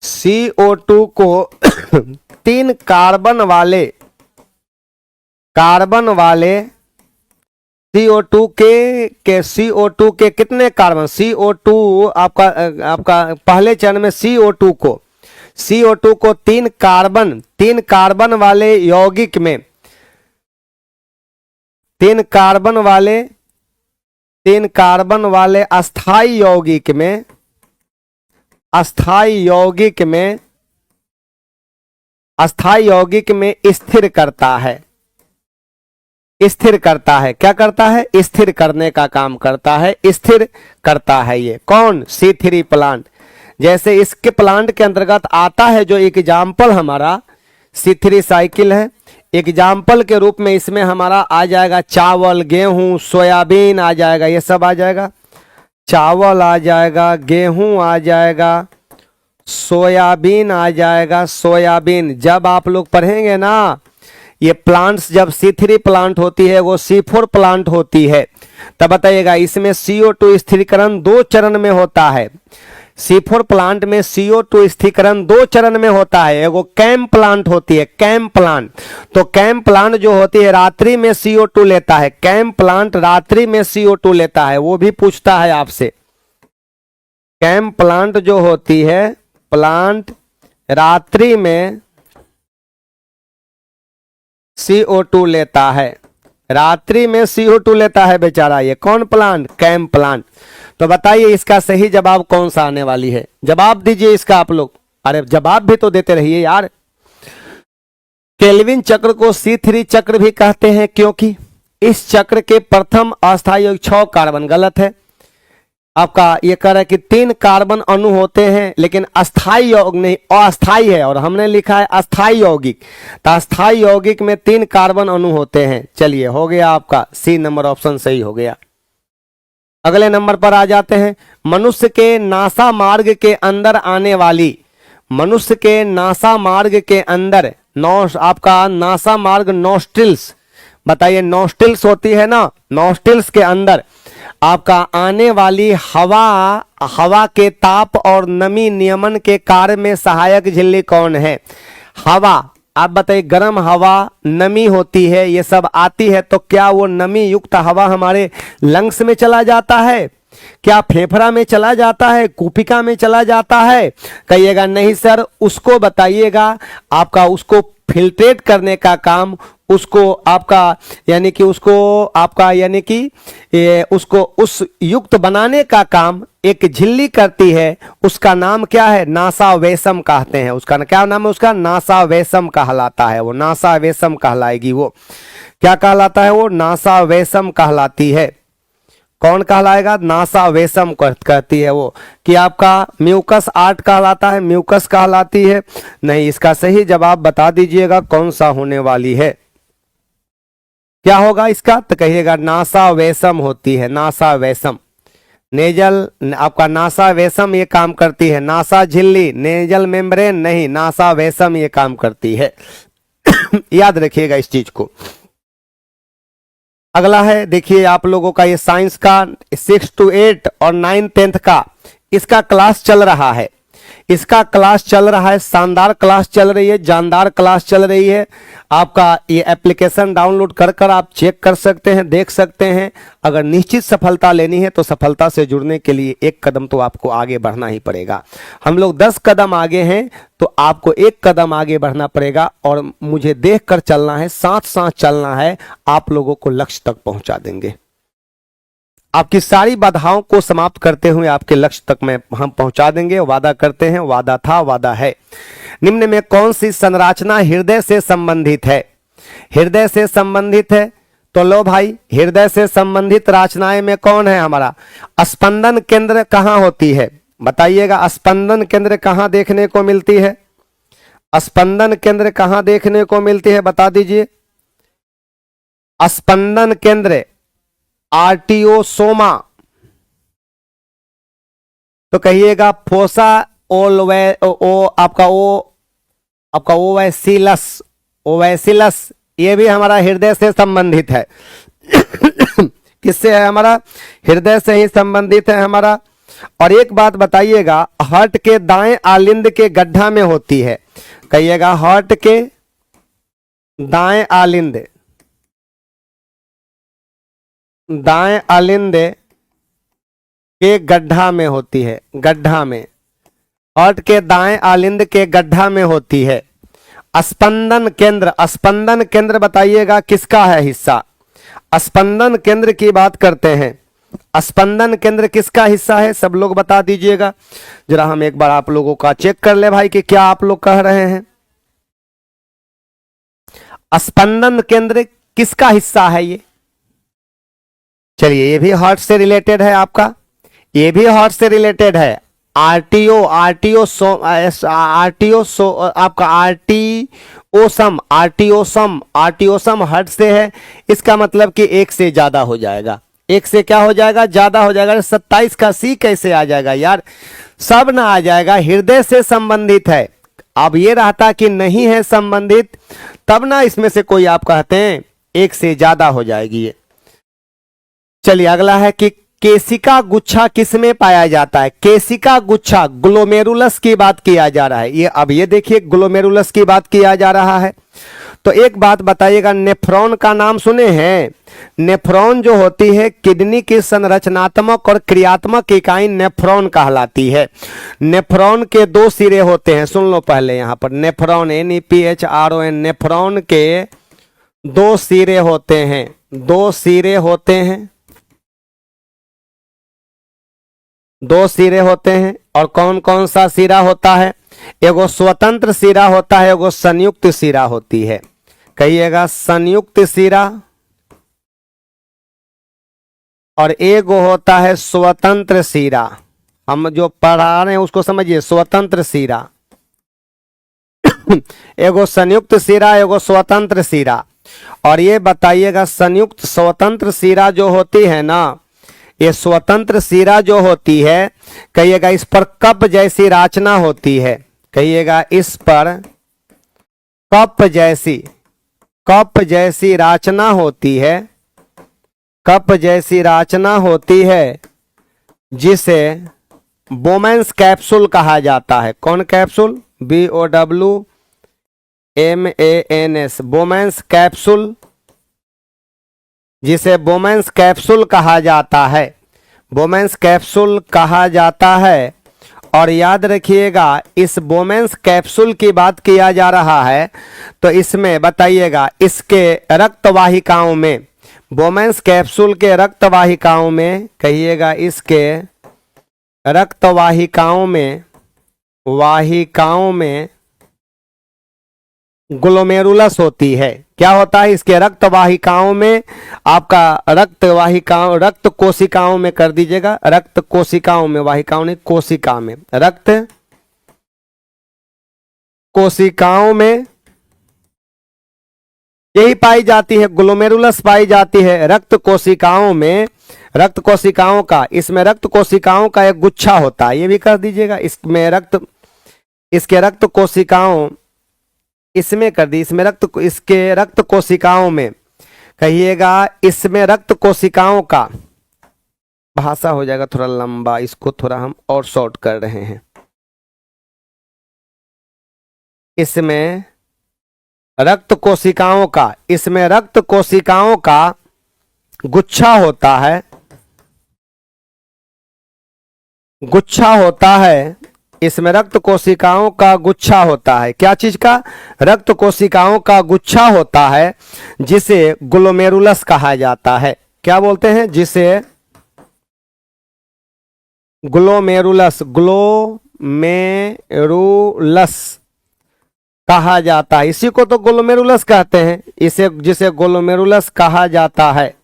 CO2 को 3 कार्बन वाले CO2 के CO2 के कितने कार्बन, CO2 आपका पहले चरण में CO2 को तीन कार्बन वाले यौगिक में, तीन कार्बन वाले अस्थाई यौगिक में स्थिर करता है। क्या करता है? स्थिर करने का काम करता है, स्थिर करता है। ये कौन? C3 plant. जैसे इसके प्लांट के अंतर्गत आता है जो एग्जाम्पल हमारा C3 साइकिल है। एग्जाम्पल के रूप में इसमें हमारा आ जाएगा चावल, गेहूं, सोयाबीन आ जाएगा, ये सब आ जाएगा। चावल आ जाएगा, गेहूं आ जाएगा, सोयाबीन आ जाएगा। सोयाबीन जब आप लोग पढ़ेंगे ना, ये प्लांट्स जब C3 प्लांट होती है वो C4 प्लांट होती है, तब बताइएगा इसमें CO2 स्थिरीकरण 2 चरण में होता है। C4 प्लांट में CO2 स्थिरीकरण 2 चरण में होता है। एगो कैम प्लांट होती है, कैम प्लांट। तो कैम प्लांट जो होती है रात्रि में CO2 लेता है, कैम प्लांट रात्रि में CO2 लेता है, वो भी पूछता है आपसे। कैम प्लांट जो होती है, प्लांट रात्रि में CO2 लेता है, रात्रि में CO2 लेता है बेचारा। ये कौन प्लांट? Cam plant. तो बताइए इसका सही जवाब कौन सा आने वाली है? जवाब दीजिए इसका आप लोग। अरे जवाब भी तो देते रहिए यार। केल्विन चक्र को C3 चक्र भी कहते हैं क्योंकि इस चक्र के प्रथम अस्थायी यौगिक 6 कार्बन। गलत है आपका। ये कह रहा है कि 3 कार्बन अणु होते हैं लेकिन अस्थाई यौगिक नहीं, अस्थाई है, और हमने लिखा है अस्थाई यौगिक। तो अस्थाई यौगिक में 3 कार्बन अणु होते हैं। चलिए हो गया आपका C नंबर ऑप्शन सही हो गया। अगले नंबर पर आ जाते हैं। मनुष्य के नासा मार्ग के अंदर आने वाली, मनुष्य के नासा मार्ग के अंदर आपका नासा मार्ग नोस्ट्रिल्स, बताइए नोस्ट्रिल्स होती है ना, नोस्ट्रिल्स के अंदर आपका आने वाली हवा के ताप और नमी नियमन के कार्य में सहायक झिल्ली कौन है? हवा, आप बताइए गर्म हवा, नमी होती है, ये सब आती है, तो क्या वो नमी युक्त हवा हमारे लंग्स में चला जाता है? क्या फेफड़ा में चला जाता है? कुपिका में चला जाता है? कहिएगा नहीं सर। उसको बताइएगा आपका, उसको फिल्ट्रेट करने का काम, उसको आपका यानी कि उसको उस युक्त बनाने का काम एक झिल्ली करती है। उसका नाम क्या है? नासा वेसम कहते हैं। उसका क्या नाम है? उसका नासा वेसम कहलाता है। वो नासा वेसम कहलाएगी। वो क्या कहलाता है? वो नासा वेसम कहलाती है। कौन कहलाएगा? नासा वेसम कहती है वो। कि आपका म्यूकस आर्ट कहलाता है, म्यूकस कहलाती है? नहीं। इसका सही जवाब बता दीजिएगा कौन सा होने वाली है। क्या होगा इसका? तो कहिएगा नासा वेसम होती है, नासा वेसम। नेजल आपका नासा वेसम ये काम करती है। नासा झिल्ली, नेजल मेम्ब्रेन नहीं, नासा वेसम ये काम करती है। याद रखिएगा इस चीज को। अगला है, देखिए आप लोगों का ये साइंस का 6 to 8 और 9 10th का इसका क्लास चल रहा है। इसका क्लास चल रहा है, शानदार क्लास चल रही है, जानदार क्लास चल रही है। आपका ये एप्लीकेशन डाउनलोड कर कर आप चेक कर सकते हैं, देख सकते हैं। अगर निश्चित सफलता लेनी है तो सफलता से जुड़ने के लिए एक कदम तो आपको आगे बढ़ना ही पड़ेगा। हम लोग 10 कदम आगे हैं तो आपको एक कदम आगे बढ़ना पड़ेगा और मुझे देख कर चलना है, साथ साथ चलना है। आप लोगों को लक्ष्य तक पहुंचा देंगे। आपकी सारी बाधाओं को समाप्त करते हुए आपके लक्ष्य तक में हम पहुंचा देंगे। वादा करते हैं, वादा था, वादा है। निम्न में कौन सी संरचना हृदय से संबंधित है? हृदय से संबंधित है तो लो भाई, हृदय से संबंधित रचनाएं में कौन है हमारा? स्पंदन केंद्र कहां होती है? बताइएगा स्पंदन केंद्र कहां देखने को मिलती है? स्पंदन केंद्र कहां देखने को मिलती है? बता दीजिए। स्पंदन केंद्र आर्टियोसोमा, तो कहिएगा फोसा ओवैसिलस, ओवैसिलस ये भी हमारा हृदय से संबंधित है। किससे है? हमारा हृदय से ही संबंधित है हमारा। और एक बात बताइएगा, हार्ट के दाएं आलिंद के गड्ढा में होती है। कहिएगा हार्ट के दाएं आलिंद दाएं अलिंद के गड्ढा में होती है, गड्ढा में, हार्ट के दाएं अलिंद के गड्ढा में होती है। स्पंदन केंद्र, स्पंदन केंद्र बताइएगा किसका है हिस्सा। स्पंदन केंद्र की बात करते हैं, स्पंदन केंद्र किसका हिस्सा है, सब लोग बता दीजिएगा। जरा हम एक बार आप लोगों का चेक कर ले भाई कि क्या आप लोग कह रहे हैं। स्पंदन केंद्र किसका हिस्सा है ये? चलिए, ये भी हार्ट से रिलेटेड है आपका, ये भी हार्ट से रिलेटेड है। आरटीओ, आपका आर्टियोसम, आर्टियोसम हार्ट से है। इसका मतलब कि एक से ज्यादा हो जाएगा, एक से क्या हो जाएगा, ज्यादा हो जाएगा। 27 का सी कैसे आ जाएगा यार, सब ना आ जाएगा, हृदय से संबंधित है। अब ये रहता कि नहीं है संबंधित, तब ना इसमें से कोई आप कहते हैं एक से ज्यादा हो जाएगी ये। चलिए अगला है कि केशिका गुच्छा किसमें पाया जाता है। केशिका गुच्छा, ग्लोमेरुलस की बात किया जा रहा है ये। अब ये देखिए, ग्लोमेरुलस की बात किया जा रहा है। तो एक बात बताइएगा, नेफ्रॉन का नाम सुने हैं? नेफ्रॉन जो होती है किडनी की संरचनात्मक और क्रियात्मक इकाई नेफ्रॉन कहलाती है। नेफ्रॉन के दो सिरे होते हैं, सुन लो पहले यहां पर, नेफ्रॉन NEPHRON, नेफ्रॉन के दो सिरे होते हैं, दो सिरे होते हैं, दो सिरे होते हैं। और कौन कौन सा सिरा होता है? एगो स्वतंत्र सिरा होता है, एगो संयुक्त सिरा होती है। कहिएगा संयुक्त सिरा, और एगो होता है स्वतंत्र सिरा। हम जो पढ़ा रहे हैं उसको समझिए, स्वतंत्र सिरा। एगो संयुक्त सिरा, एगो स्वतंत्र सिरा। और ये बताइएगा, संयुक्त स्वतंत्र सिरा जो होती है ना, ये स्वतंत्र सिरा जो होती है, कहिएगा इस पर कप जैसी रचना होती है। कहिएगा इस पर कप जैसी रचना होती है, कप जैसी रचना होती है, जिसे बोमेंस कैप्सूल कहा जाता है। कौन कैप्सूल? BOWMANS, बोमेंस कैप्सूल, जिसे बोमेंस कैप्सूल कहा जाता है, बोमेंस कैप्सूल कहा जाता है। और याद रखिएगा, इस बोमेंस कैप्सूल की बात किया जा रहा है, तो इसमें बताइएगा इसके रक्तवाहिकाओं में, बोमेंस कैप्सूल के रक्तवाहिकाओं में, कहिएगा इसके रक्तवाहिकाओं में, वाहिकाओं में ग्लोमेरुलस होती है। क्या होता है? इसके रक्त वाहिकाओं में, आपका रक्त वाहिकाओं, रक्त कोशिकाओं में कर दीजिएगा, रक्त कोशिकाओं में, वाहिकाओं ने कोशिका में, रक्त कोशिकाओं में यही पाई जाती है, ग्लोमेरुलस पाई जाती है रक्त कोशिकाओं में। रक्त कोशिकाओं का, इसमें रक्त कोशिकाओं का एक गुच्छा होता है, ये भी कर दीजिएगा। इसमें रक्त, इसके रक्त कोशिकाओं, इसमें कर दी, इसमें रक्त, इसके रक्त कोशिकाओं में, कहिएगा इसमें रक्त कोशिकाओं का, भाषा हो जाएगा थोड़ा लंबा, इसको थोड़ा हम और शॉर्ट कर रहे हैं। इसमें रक्त कोशिकाओं का, इसमें रक्त कोशिकाओं का गुच्छा होता है, गुच्छा होता है, इसमें रक्त कोशिकाओं का गुच्छा होता है। क्या चीज का? रक्त कोशिकाओं का गुच्छा होता है, जिसे ग्लोमेरुलस कहा जाता है। क्या बोलते हैं? जिसे ग्लोमेरुलस, ग्लोमेरुलस कहा जाता है। इसी को तो ग्लोमेरुलस कहते हैं, इसे, जिसे ग्लोमेरुलस कहा जाता है।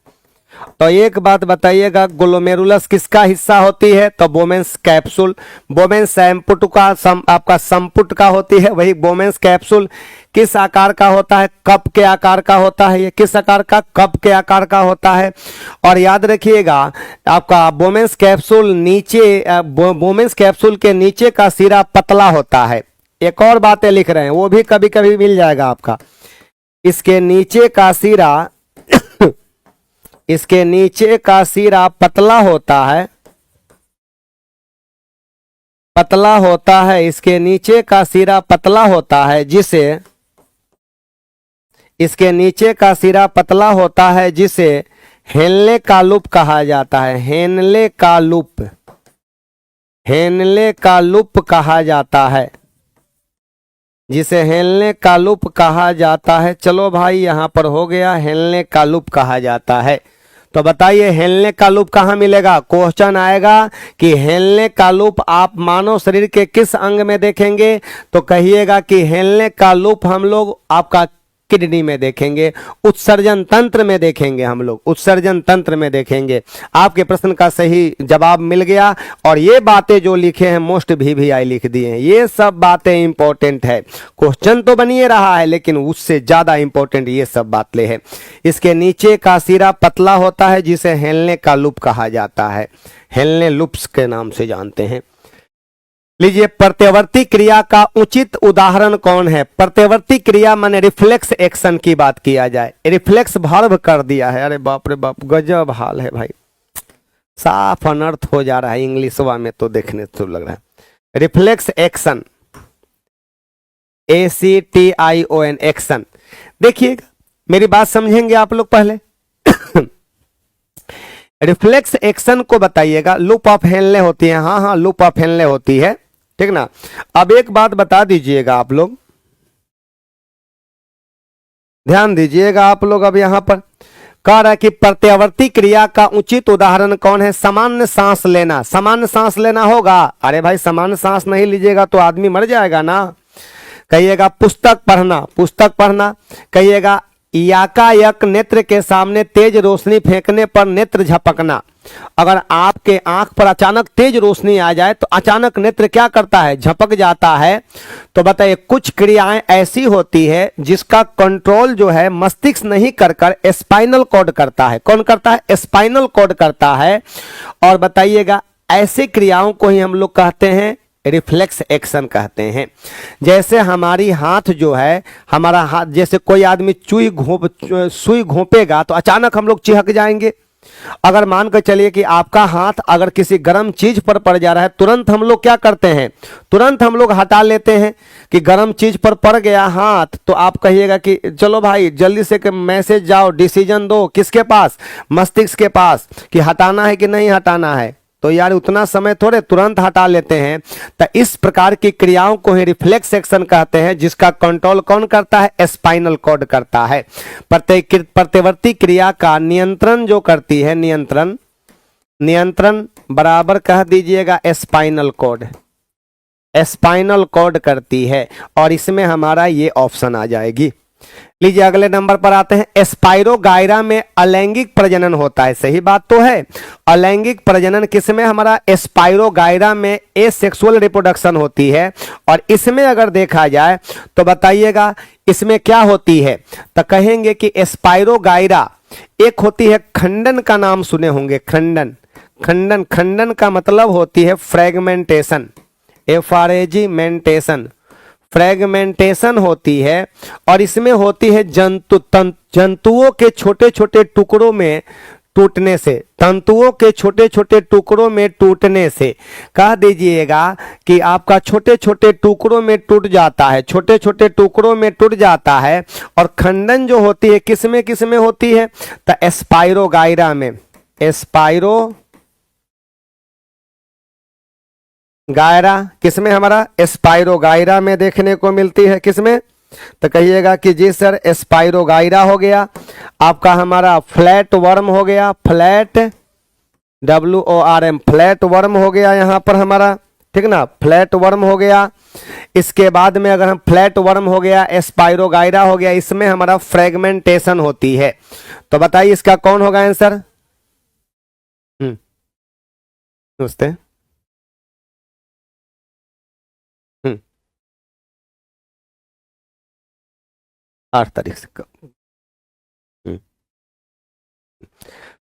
तो एक बात बताइएगा, ग्लोमेरुलस किसका हिस्सा होती है? तो बोमेंस कैप्सूल, बोमेंस संपुट का, आपका संपुट का होती है, वही बोमेंस कैप्सूल किस आकार का होता है? कप के आकार का होता है। ये किस आकार का? कप के आकार का होता है। और याद रखिएगा, आपका बोमेंस कैप्सूल नीचे, बोमेंस कैप्सूल के नीचे का सिरा पतला होता है। एक और बातें लिख रहे हैं, वो भी कभी कभी मिल जाएगा आपका। इसके नीचे का सिरा इसके नीचे का सिरा पतला होता है, पतला होता है, इसके नीचे का सिरा पतला होता है, जिसे, इसके नीचे का सिरा पतला होता है, जिसे हेनले का लूप कहा जाता है, हेनले का लूप, हेनले का लूप कहा जाता है, जिसे हेनले का लूप कहा जाता है। चलो भाई यहां पर हो गया, हेनले का लूप कहा जाता है। तो बताइए हेनले का लूप कहाँ मिलेगा? क्वेश्चन आएगा कि हेनले का लूप आप मानव शरीर के किस अंग में देखेंगे? तो कहिएगा कि हेनले का लूप हम लोग आपका किडनी में देखेंगे, उत्सर्जन तंत्र में देखेंगे, हम लोग उत्सर्जन तंत्र में देखेंगे। आपके प्रश्न का सही जवाब मिल गया। और ये बातें जो लिखे हैं मोस्ट VVI लिख दिए हैं, ये सब बातें इंपॉर्टेंट है। क्वेश्चन तो बनिए रहा है लेकिन उससे ज्यादा इंपॉर्टेंट ये सब बातें हैं। इसके नीचे का सिरा पतला होता है जिसे हेनले का लूप कहा जाता है, हेनले लूप्स के नाम से जानते हैं। लीजिए, प्रत्यवर्ती क्रिया का उचित उदाहरण कौन है? प्रत्यवर्ती क्रिया माने रिफ्लेक्स एक्शन की बात किया जाए, रिफ्लेक्स वर्ब कर दिया है। अरे बाप रे बाप, गजब हाल है भाई, साफ अनर्थ हो जा रहा है इंग्लिशवा में तो देखने तो लग रहा है। Reflex action, ACTION action. देखिएगा, मेरी बात समझेंगे आप लोग पहले। रिफ्लेक्स एक्शन को बताइएगा, लूप ऑफ हेनले होती है, हाँ हाँ लूप ऑफ हेनले होती है, ठीक ना। अब एक बात बता दीजिएगा आप लोग, ध्यान दीजिएगा आप लोग। अब यहां पर कह रहा है कि प्रत्यावर्ती क्रिया का उचित उदाहरण कौन है? सामान्य सांस लेना, सामान्य सांस लेना होगा। अरे भाई सामान्य सांस नहीं लीजिएगा तो आदमी मर जाएगा ना। कहिएगा पुस्तक पढ़ना, पुस्तक पढ़ना। कहिएगा याकायक, नेत्र के सामने तेज रोशनी फेंकने पर नेत्र झपकना। अगर आपके आंख पर अचानक तेज रोशनी आ जाए तो अचानक नेत्र क्या करता है? झपक जाता है। तो बताइए, कुछ क्रियाएं ऐसी होती है जिसका कंट्रोल जो है मस्तिष्क नहीं कर स्पाइनल कॉर्ड करता है। कौन करता है? स्पाइनल कॉर्ड करता है। और बताइएगा, ऐसी क्रियाओं को ही हम लोग कहते हैं रिफ्लेक्स एक्शन कहते हैं। जैसे हमारी हाथ जो है, हमारा हाथ, जैसे कोई आदमी सुई घोंपेगा तो अचानक हम लोग चिहक जाएंगे। अगर मान कर चलिए कि आपका हाथ अगर किसी गर्म चीज पर पड़ जा रहा है, तुरंत हम लोग क्या करते हैं? तुरंत हम लोग हटा लेते हैं कि गर्म चीज पर पड़ गया हाथ। तो आप कहिएगा कि चलो भाई जल्दी से मैसेज जाओ, डिसीजन दो, किसके पास? मस्तिष्क के पास, कि हटाना है कि नहीं हटाना है। तो यार उतना समय थोड़े, तुरंत हटा लेते हैं। तो इस प्रकार की क्रियाओं को ही रिफ्लेक्स एक्शन कहते हैं, जिसका कंट्रोल कौन करता है? स्पाइनल कॉर्ड करता है। प्रत्यवर्ती क्रिया का नियंत्रण जो करती है, नियंत्रण, नियंत्रण बराबर कह दीजिएगा स्पाइनल कॉर्ड, स्पाइनल कॉर्ड करती है। और इसमें हमारा ये ऑप्शन आ जाएगी। लीजिए अगले नंबर पर आते हैं। स्पाइरोगायरा में अलैंगिक प्रजनन होता है, सही बात तो है। अलैंगिक प्रजनन किसमें? हमारा स्पाइरोगायरा में एसेक्सुअल रिप्रोडक्शन होती है। और इसमें अगर देखा जाए तो बताइएगा इसमें क्या होती है? तो कहेंगे कि स्पाइरोगायरा एक होती है खंडन, का नाम सुने होंगे, खंडन। खंडन, खंडन का मतलब होती है फ्रेगमेंटेशन, फ्रेगमेंटेशन, फ्रेगमेंटेशन होती है। और इसमें होती है जंतुओं के छोटे छोटे टुकड़ों में टूटने से, तंतुओं के छोटे छोटे टुकड़ों में टूटने से। कह दीजिएगा कि आपका छोटे छोटे टुकड़ों में टूट जाता है, छोटे छोटे टुकड़ों में टूट जाता है। और खंडन जो होती है किसमें किसमें होती है? तो स्पाइरोगायरा में, स्पाइरो गायरा किसमें? हमारा स्पाइरोगायरा में देखने को मिलती है। किसमें? तो कहिएगा कि जी सर स्पाइरोगायरा हो गया आपका, हमारा फ्लैट वर्म हो गया, फ्लैट WORM, फ्लैट वर्म हो गया यहां पर हमारा, ठीक ना, फ्लैट वर्म हो गया। इसके बाद में अगर हम फ्लैट वर्म हो गया, स्पाइरोगायरा हो गया, इसमें हमारा फ्रेगमेंटेशन होती है। तो बताइए इसका कौन होगा आंसर? सोचते 8 तारीख से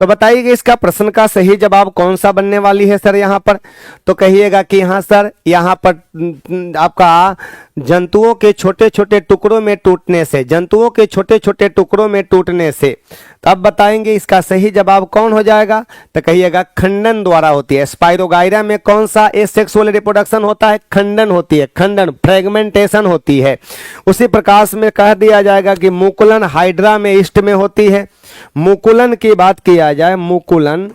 तो बताइए कि इसका प्रश्न का सही जवाब कौन सा बनने वाली है सर यहाँ पर? तो कहिएगा कि हाँ सर, यहाँ पर आपका जंतुओं के छोटे छोटे टुकड़ों में टूटने से, जंतुओं के छोटे छोटे टुकड़ों में टूटने से। तो अब बताएंगे इसका सही जवाब कौन हो जाएगा, तो कहिएगा खंडन द्वारा होती है। स्पाइरोगाइरा में कौन सा एसेक्सुअल रिप्रोडक्शन होता है, खंडन होती है, खंडन फ्रेगमेंटेशन होती है। उसी प्रकार में कह दिया जाएगा कि मुकुलन हाइड्रा में ईस्ट में होती है। मुकुलन की बात किया जाए, मुकुलन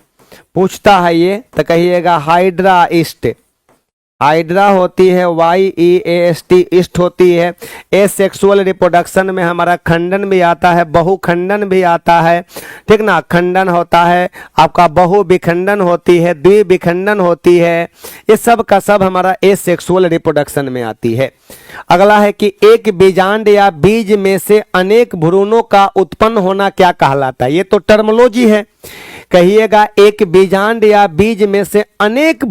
पूछता है ये, तो कहिएगा हाइड्रा ईस्ट, हाइड्रा होती है, YEAST ईस्ट होती है। एसेक्सुअल रिप्रोडक्शन में हमारा खंडन भी आता है, बहुखंडन भी आता है, ठीक ना, खंडन होता है आपका, बहुविखंडन होती है, द्विविखंडन होती है, ये सब का सब हमारा एसेक्सुअल रिप्रोडक्शन में आती है। अगला है कि एक बीजांड या बीज में से अनेक भ्रूणों का उत्पन्न होना क्या कहलाता है, ये तो टर्मोलॉजी है। कहिएगा एक बीजांड या बीज में से अनेक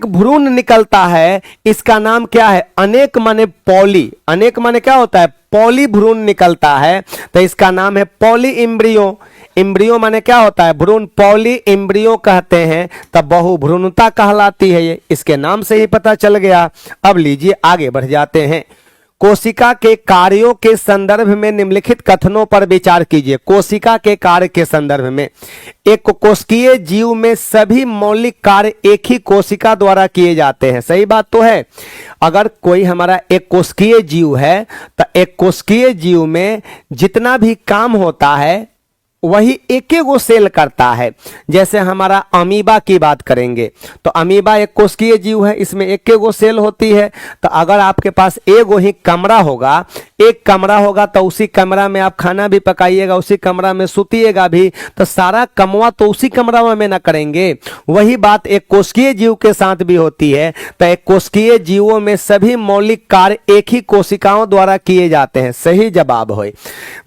भ्रूण निकलता है, इसका नाम क्या है, अनेक माने पॉली, अनेक माने क्या होता है, पॉली भ्रूण निकलता है, तो इसका नाम है पॉली इम्ब्रियो। इम्ब्रियो माने क्या होता है, भ्रूण, पॉली इम्ब्रियो कहते हैं, तब बहुभ्रूणता कहलाती है ये, इसके नाम से ही पता चल गया। अब लीजिए आगे बढ़ जाते हैं। कोशिका के कार्यों के संदर्भ में निम्नलिखित कथनों पर विचार कीजिए। कोशिका के कार्य के संदर्भ में, एक कोशिकीय जीव में सभी मौलिक कार्य एक ही कोशिका द्वारा किए जाते हैं, सही बात तो है। अगर कोई हमारा एक कोशिकीय जीव है तो एक कोशिकीय जीव में जितना भी काम होता है वही एक गो सेल करता है। जैसे हमारा अमीबा की बात करेंगे तो अमीबा एक कोशिकीय जीव है, इसमें एक गो सेल होती है। तो अगर आपके पास एगो ही कमरा होगा, एक कमरा होगा, तो उसी कमरा में आप खाना भी पकाइएगा, उसी कमरा में सुतिएगा भी, तो सारा कमवा तो उसी कमरा में ना करेंगे। वही बात एक कोशिकीय जीव के साथ भी होती है। तो एक कोशिकीय जीवों में सभी मौलिक कार्य एक ही कोशिकाओं द्वारा किए जाते हैं, सही जवाब है।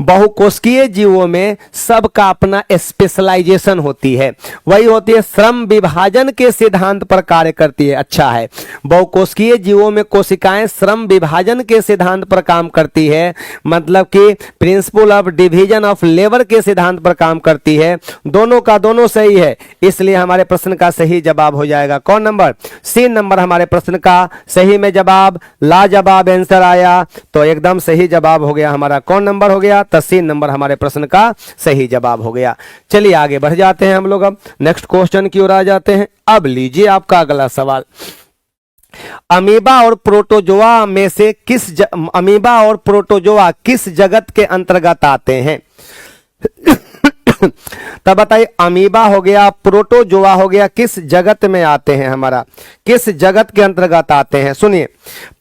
बहुकोशिकीय जीवों में सब का अपना स्पेशलाइजेशन होती है, वही होती है श्रम विभाजन के सिद्धांत पर कार्य करती है। अच्छा है, बहुकोशिकीय जीवों में कोशिकाएं श्रम विभाजन के सिद्धांत पर काम करती है, मतलब कि principle of division of labour के सिद्धांत पर काम करती है। दोनों का दोनों सही है, इसलिए हमारे प्रश्न का सही जवाब हो जाएगा कौन नंबर, सी नंबर हमारे प्रश्न का सही में जवाब। लाजवाब आंसर आया तो एकदम सही जवाब हो गया हमारा, कौन नंबर हो गया, तो सी नंबर हमारे प्रश्न का सही जवाब हो गया। चलिए आगे बढ़ जाते हैं हम लोग, अब नेक्स्ट क्वेश्चन की ओर आ जाते हैं। अब लीजिए आपका अगला सवाल, अमीबा और प्रोटोजोआ में से अमीबा और प्रोटोजोआ किस जगत के अंतर्गत आते हैं? तब बताइए, अमीबा हो गया, प्रोटोजोआ हो गया, किस जगत में आते हैं, हमारा किस जगत के अंतर्गत आते हैं? सुनिए,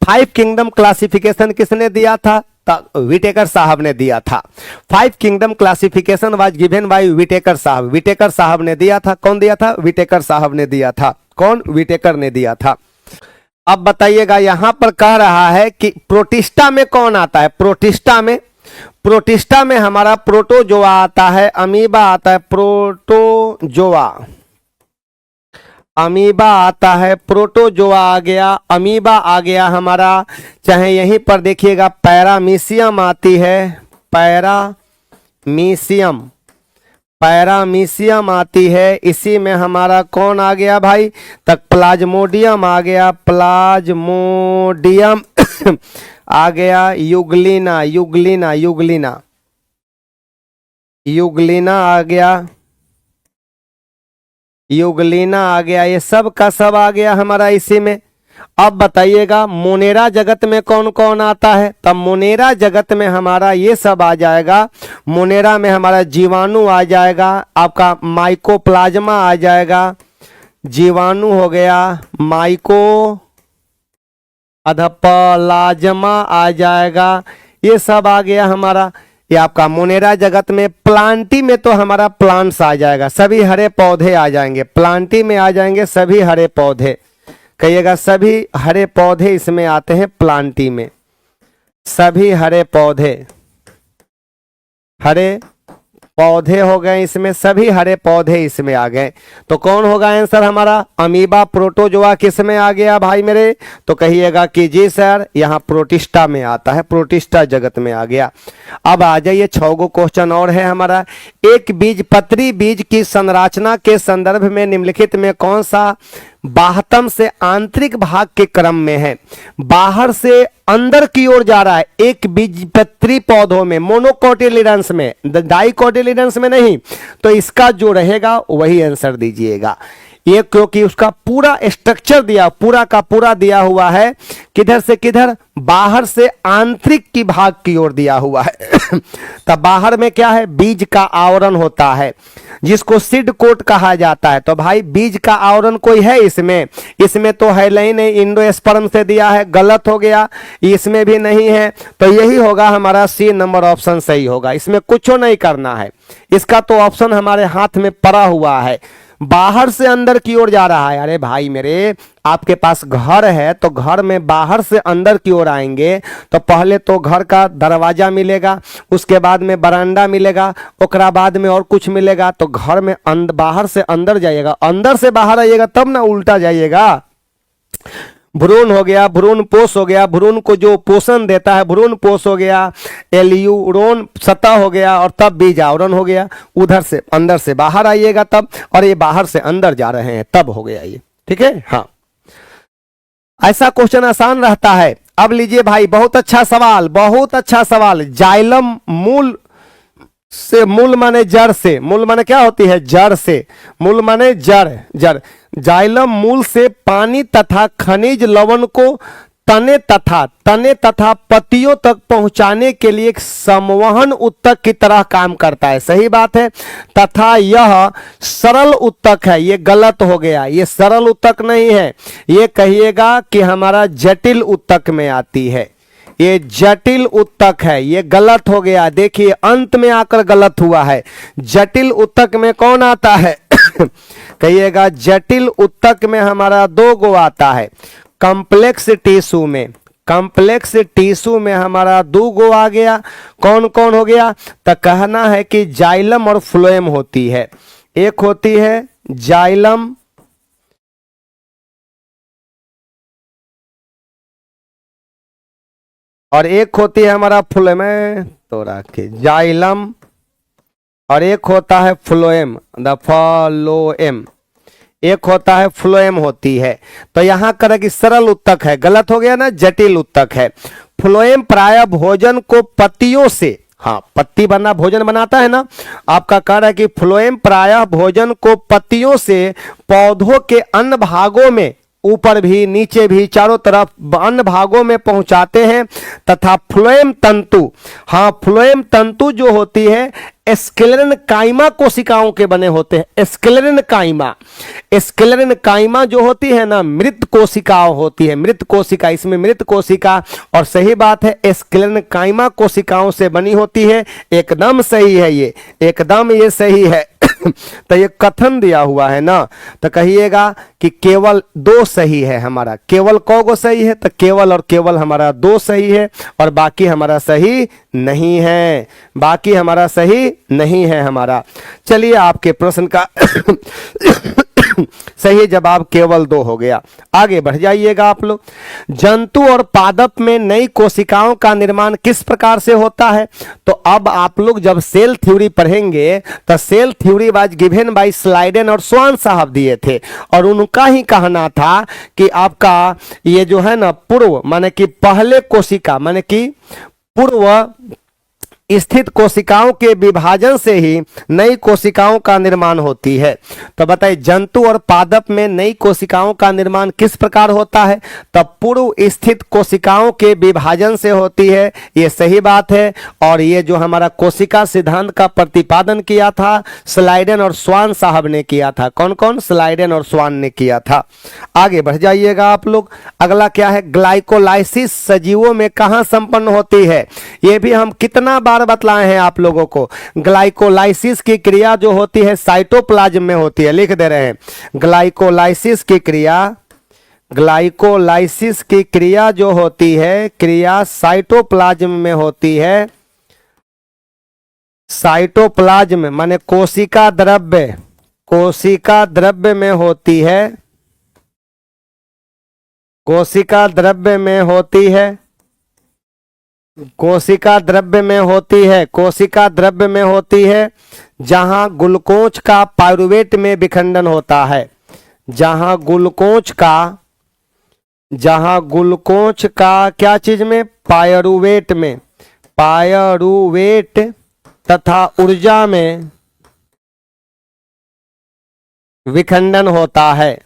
5 किंगडम क्लासिफिकेशन किसने दिया था? विटेकर साहब ने दिया था। 5 kingdom classification was given by Whittaker साहब। विटेकर साहब ने दिया था। कौन दिया था? विटेकर साहब ने दिया था। कौन? विटेकर ने दिया था। अब बताइएगा, यहां पर कह रहा है कि प्रोटिस्टा में कौन आता है? प्रोटिस्टा में हमारा प्रोटोजोआ आता है, अमीबा आता है, प्रोटोजोआ, अमीबा आता है, प्रोटोजोआ आ गया, अमीबा आ गया हमारा, चाहे यहीं पर देखिएगा पैरामीशियम आती है, पैरामीशियम आती है। इसी में हमारा कौन आ गया भाई? तक प्लाज्मोडियम आ गया, प्लाज्मोडियम आ गया, युगलिना आ गया, युगलिना आ गया, ये सब का सब आ गया हमारा इसी में। अब बताइएगा, मोनेरा जगत में कौन कौन आता है? तब मोनेरा जगत में हमारा ये सब आ जाएगा। मोनेरा में हमारा जीवाणु आ जाएगा, आपका माइकोप्लाज्मा आ जाएगा, जीवाणु हो गया, माइको अधप्लाज्मा आ जाएगा, ये सब आ गया हमारा। ये आपका मोनेरा जगत में। प्लांटी में तो हमारा प्लांट्स आ जाएगा, सभी हरे पौधे आ जाएंगे, प्लांटी में आ जाएंगे सभी हरे पौधे। कहिएगा, सभी हरे पौधे इसमें आते हैं, प्लांटी में सभी हरे पौधे हो गए, इसमें सभी हरे पौधे इसमें आ गए। तो कौन होगा आंसर हमारा? अमीबा प्रोटोजोआ किस में आ गया भाई मेरे? तो कहिएगा कि जी सर, यहाँ प्रोटिस्टा में आता है, प्रोटिस्टा जगत में आ गया। अब आ जाइए, 6 गो क्वेश्चन और है हमारा। एक बीजपत्री बीज की संरचना के संदर्भ में निम्नलिखित में कौन सा बाह्यतम से आंतरिक भाग के क्रम में है, बाहर से अंदर की ओर जा रहा है, एक बीजपत्री पौधों में, मोनोकोटिलिडंस में, डाइकोटिलिडंस में नहीं, तो इसका जो रहेगा वही आंसर दीजिएगा। ये क्योंकि उसका पूरा स्ट्रक्चर दिया, पूरा का पूरा दिया हुआ है, किधर से किधर, बाहर से आंतरिक की भाग की ओर दिया हुआ है। तब बाहर में क्या है, बीज का आवरण होता है जिसको सीड कोट कहा जाता है। तो भाई बीज का आवरण कोई है इसमें, इसमें तो है नहीं, इंडोस्पर्म से दिया है, गलत हो गया, इसमें भी नहीं है, तो यही होगा हमारा सी नंबर ऑप्शन सही होगा। इसमें कुछ नहीं करना है, इसका तो ऑप्शन हमारे हाथ में पड़ा हुआ है, बाहर से अंदर की ओर जा रहा है। अरे भाई मेरे, आपके पास घर है तो घर में बाहर से अंदर की ओर आएंगे तो पहले तो घर का दरवाजा मिलेगा, उसके बाद में बरामदा मिलेगा, ओकरा बाद में और कुछ मिलेगा, तो घर में बाहर से अंदर जाइएगा, अंदर से बाहर आइएगा तब ना उल्टा जाइएगा। भ्रूण हो गया, भ्रूण पोष हो गया, भ्रूण को जो पोषण देता है भ्रूण पोष हो गया, एल्यूरोन सतह हो गया, और तब बीज आवरण हो गया। उधर से अंदर से बाहर आइएगा तब, और ये बाहर से अंदर जा रहे हैं तब हो गया ये, ठीक है। हाँ, ऐसा क्वेश्चन आसान रहता है। अब लीजिए भाई, बहुत अच्छा सवाल, बहुत अच्छा सवाल। जाइलम मूल से, मूल माने जड़ से, मूल माने क्या होती है, जड़ से, मूल माने जड़, जड़। जाइलम मूल से पानी तथा खनिज लवण को तने तथा पत्तियों तक पहुंचाने के लिए एक संवहन उत्तक की तरह काम करता है। सही बात है। तथा यह सरल उत्तक है, ये गलत हो गया, ये सरल उत्तक नहीं है, ये कहिएगा कि हमारा जटिल उत्तक में आती है, ये जटिल उत्तक है, ये गलत हो गया। देखिए अंत में आकर गलत हुआ है। जटिल उत्तक में कौन आता है कहिएगा, जटिल उत्तक में हमारा दो गो आता है। कॉम्प्लेक्स टिश्यू में, कॉम्प्लेक्स टिश्यू में हमारा दो गो आ गया। कौन कौन हो गया, तो कहना है कि जाइलम और फ्लोएम होती है। एक होती है जाइलम और एक होती है हमारा फ्लोएम, तो रखे जाइलम, और एक होता है फ्लोएम, द फ्लोएम, एक होता है फ्लोएम होती है। तो यहां करेगी सरल उत्तक है, गलत हो गया ना, जटिल उत्तक है। फ्लोएम प्राय भोजन को पत्तियों से, हाँ पत्ती बना भोजन बनाता है ना, आपका कह रहा है कि फ्लोएम प्राय भोजन को पत्तियों से पौधों के अन्य भागों में, ऊपर भी नीचे भी चारों तरफ अन्य भागों में पहुंचाते हैं। तथा फ्लोएम तंतु, हाँ फ्लोएम तंतु जो होती है स्क्लेरन काइमा कोशिकाओं के बने होते हैं। स्क्लेरन काइमा, स्क्लेरन काइमा जो होती है ना, मृत कोशिकाओं होती है, मृत कोशिका, इसमें मृत कोशिका, और सही बात है स्क्लेरन काइमा कोशिकाओं से बनी होती है। एकदम सही है ये, एकदम ये सही है। तो ये कथन दिया हुआ है ना, तो कहिएगा कि केवल दो सही है हमारा। केवल कौगो सही है, तो केवल और केवल हमारा दो सही है, और बाकी हमारा सही नहीं है, बाकी हमारा सही नहीं है हमारा। चलिए आपके प्रश्न का सही जवाब केवल दो हो गया। आगे बढ़ जाइएगा आप लोग। जंतु और पादप में नई कोशिकाओं का निर्माण किस प्रकार से होता है? तो अब आप लोग जब सेल थ्योरी पढ़ेंगे तो cell theory was given by Schleiden और स्वान साहब दिए थे, और उनका ही कहना था कि आपका ये जो है ना पूर्व माने कि पहले कोशिका माने कि पूर्व स्थित कोशिकाओं के विभाजन से ही नई कोशिकाओं का निर्माण होती है। तो बताइए जंतु और पादप में नई कोशिकाओं का निर्माण किस प्रकार होता है? तब पूर्व स्थित कोशिकाओं के विभाजन से होती है, ये सही बात है। और ये जो हमारा कोशिका सिद्धांत का प्रतिपादन किया था स्लाइडेन और स्वान साहब ने किया था। कौन कौन? स्लाइडेन और स्वान ने किया था। आगे बढ़ जाइएगा आप लोग। अगला क्या है? ग्लाइकोलाइसिस सजीवों में कहाँ संपन्न होती है? ये भी हम कितना बार बतलाए हैं आप लोगों को। ग्लाइकोलाइसिस की क्रिया जो होती है साइटोप्लाज्म में होती है, लिख दे रहे हैं। ग्लाइकोलाइसिस की क्रिया, ग्लाइकोलाइसिस की क्रिया जो होती है, क्रिया साइटोप्लाज्म में होती है। साइटोप्लाज्म माने कोशिका द्रव्य, कोशिका द्रव्य में होती है, कोशिका द्रव्य में होती है, कोशिका द्रव्य में होती है, कोशिका द्रव्य में होती है, जहां ग्लूकोज का पाइरुवेट में विखंडन होता है, जहां ग्लूकोज का क्या चीज में, पायरुवेट में, पायरुवेट तथा ऊर्जा में विखंडन होता है,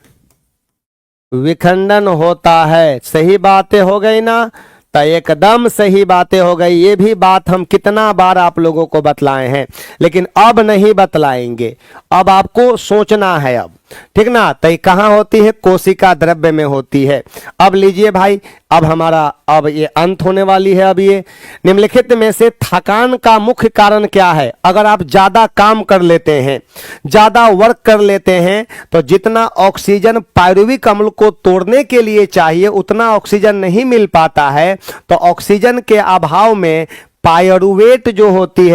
विखंडन होता है। सही बातें हो गई ना, तो एकदम सही बातें हो गई। ये भी बात हम कितना बार आप लोगों को बतलाए हैं, लेकिन अब नहीं बतलाएंगे, अब आपको सोचना है। अब ठीक ना, तो ये कहाँ होती है, कोशिका द्रव्य में होती है। अब लीजिए भाई, अब हमारा अब ये अंत होने वाली है। अब ये निम्नलिखित में से थकान का मुख्य कारण क्या है। अगर आप ज्यादा काम कर लेते हैं, ज्यादा वर्क कर लेते हैं, तो जितना ऑक्सीजन पायरुविक अम्ल को तोड़ने के लिए चाहिए उतना ऑक्सीजन नहीं मिल पाता है, तो ऑक्सीजन के अभाव में पायरुवेट जो होती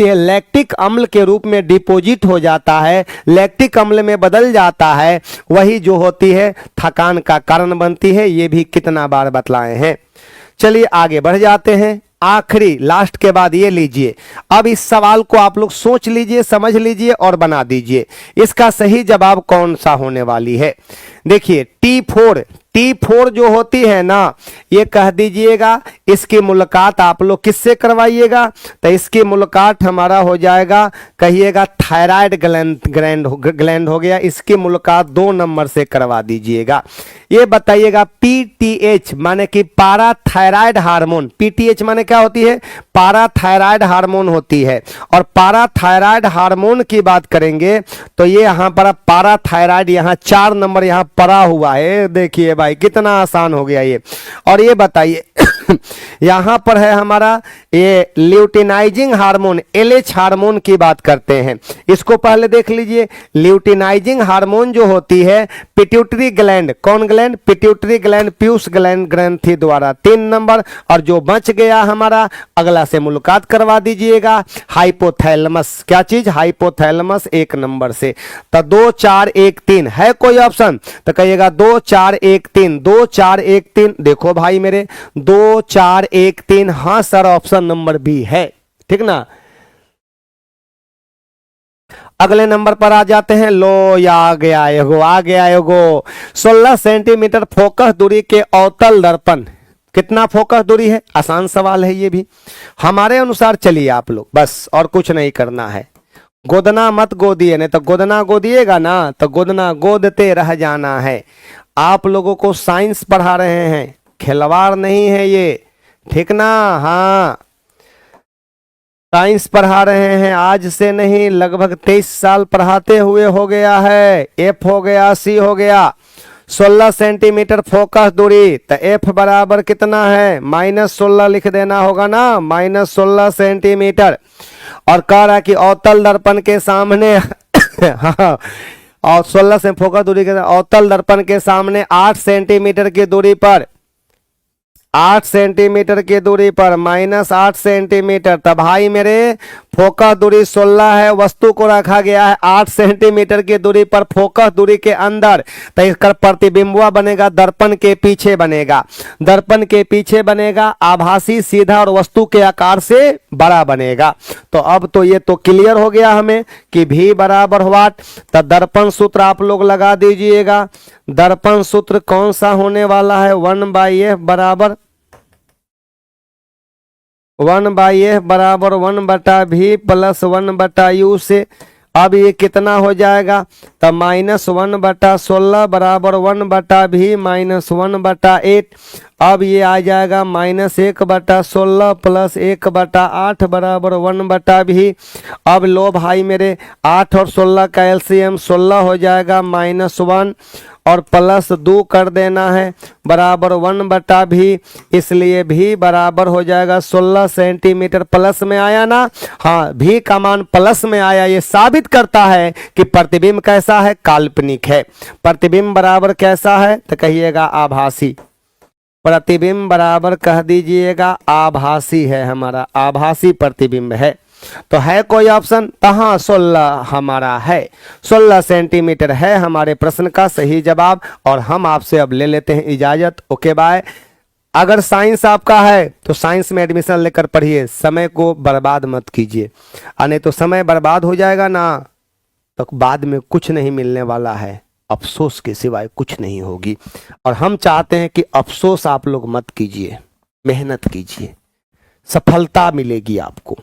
है लैक्टिक अम्ल के रूप में डिपोजिट हो जाता है, लैक्टिक अम्ल में बदल जाता है, वही जो होती है थकान का कारण बनती है। ये भी कितना बार बतलाए हैं। चलिए आगे बढ़ जाते हैं। आखिरी लास्ट के बाद ये लीजिए, अब इस सवाल को आप लोग सोच लीजिए, समझ लीजिए और बना दीजिए। इसका सही जवाब कौन सा होने वाली है। देखिए T4 जो होती है ना, ये कह दीजिएगा इसकी मुलाकात आप लोग किससे करवाइएगा, तो इसकी मुलाकात हमारा हो जाएगा, कहिएगा थायराइड ग्लैंड हो गया, इसकी मुलाकात 2 नंबर से करवा दीजिएगा। ये बताइएगा PTH माने कि पाराथायराइड हार्मोन, PTH माने क्या होती है, पाराथायराइड हार्मोन होती है। और पाराथायराइड हार्मोन की बात करेंगे तो ये यहाँ पर पाराथायराइड यहाँ 4 नंबर यहाँ पड़ा हुआ है। देखिए भाई कितना आसान हो गया ये। और ये बताइए यहां पर है हमारा ये ल्यूटिनाइजिंग हार्मोन, LH हार्मोन की बात करते हैं। इसको पहले देख लीजिए। ल्यूटिनाइजिंग हार्मोन जो होती है पिट्यूटरी ग्लैंड, कौन gland, pituitary gland, Piyush gland ग्रंथि द्वारा 3 नंबर। और जो बच गया हमारा अगला से मुलाकात करवा दीजिएगा हाइपोथैलेमस, क्या चीज, हाइपोथैलेमस 1 नंबर से। तो 2 4 1 3 है कोई ऑप्शन, तो कहिएगा 2 4 1 3, 2 4 1 3। देखो भाई मेरे 2 4 1 3, हाँ सर ऑप्शन नंबर बी है। ठीक ना, अगले नंबर पर आ जाते हैं। लो आ गया एगो 16 सेंटीमीटर फोकस दूरी के अवतल दर्पण, कितना फोकस दूरी है, आसान सवाल है ये भी हमारे अनुसार। चलिए आप लोग बस और कुछ नहीं करना है, गोदना मत गोदिए, नहीं तो गोदना गोदिएगा ना तो गोदना गोदते रह जाना है। आप लोगों को साइंस पढ़ा रहे हैं, खिलवाड़ नहीं है ये, ठीक ना। हाँ साइंस पढ़ा रहे हैं, आज से नहीं, लगभग 23 साल पढ़ाते हुए हो गया है। F हो गया, C हो गया। 16 सेंटीमीटर फोकस दूरी, तो F बराबर कितना है, -16 लिख देना होगा ना, -16 सेंटीमीटर। और कह रहा कि अवतल दर्पण के सामने हाँ, और 16 से फोकस दूरी के अवतल दर्पण के सामने 8 सेंटीमीटर की दूरी पर, 8 सेंटीमीटर की दूरी पर -8 सेंटीमीटर। तब भाई मेरे फोकस दूरी 16 है, वस्तु को रखा गया है 8 सेंटीमीटर की दूरी पर फोकस दूरी के अंदर, तो इसका प्रतिबिंबुआ बनेगा दर्पण के पीछे बनेगा, दर्पण के पीछे बनेगा, आभासी, सीधा और वस्तु के आकार से बड़ा बनेगा। तो अब तो ये तो क्लियर हो गया हमें कि V बराबर व्हाट। तो दर्पण सूत्र आप लोग लगा दीजिएगा। दर्पण सूत्र कौन सा होने वाला है, 1/f बराबर 1/f बराबर 1/v प्लस 1/u से। अब ये कितना हो जाएगा, तो -1/16 बराबर 1/v माइनस 1/8। अब ये आ जाएगा -1/16 प्लस 1/8 बराबर 1/v। अब लो भाई मेरे 8 और 16 का एलसीएम 16 हो जाएगा, -1 और प्लस 2 कर देना है बराबर 1/v। इसलिए v बराबर हो जाएगा 16 सेंटीमीटर। प्लस में आया ना, हाँ v का मान प्लस में आया, ये साबित करता है कि प्रतिबिंब कैसा है, काल्पनिक है। प्रतिबिंब बराबर कैसा है, तो कहिएगा आभासी। प्रतिबिंब बराबर कह दीजिएगा आभासी है, हमारा आभासी प्रतिबिंब है। तो है कोई ऑप्शन, तो हाँ 16 हमारा है, 16 सेंटीमीटर है हमारे प्रश्न का सही जवाब। और हम आपसे अब ले लेते हैं इजाजत, ओके बाय। अगर साइंस आपका है तो साइंस में एडमिशन लेकर पढ़िए, समय को बर्बाद मत कीजिए, नहीं तो समय बर्बाद हो जाएगा ना तो बाद में कुछ नहीं मिलने वाला है, अफसोस के सिवाय कुछ नहीं होगी। और हम चाहते हैं कि अफसोस आप लोग मत कीजिए, मेहनत कीजिए, सफलता मिलेगी आपको।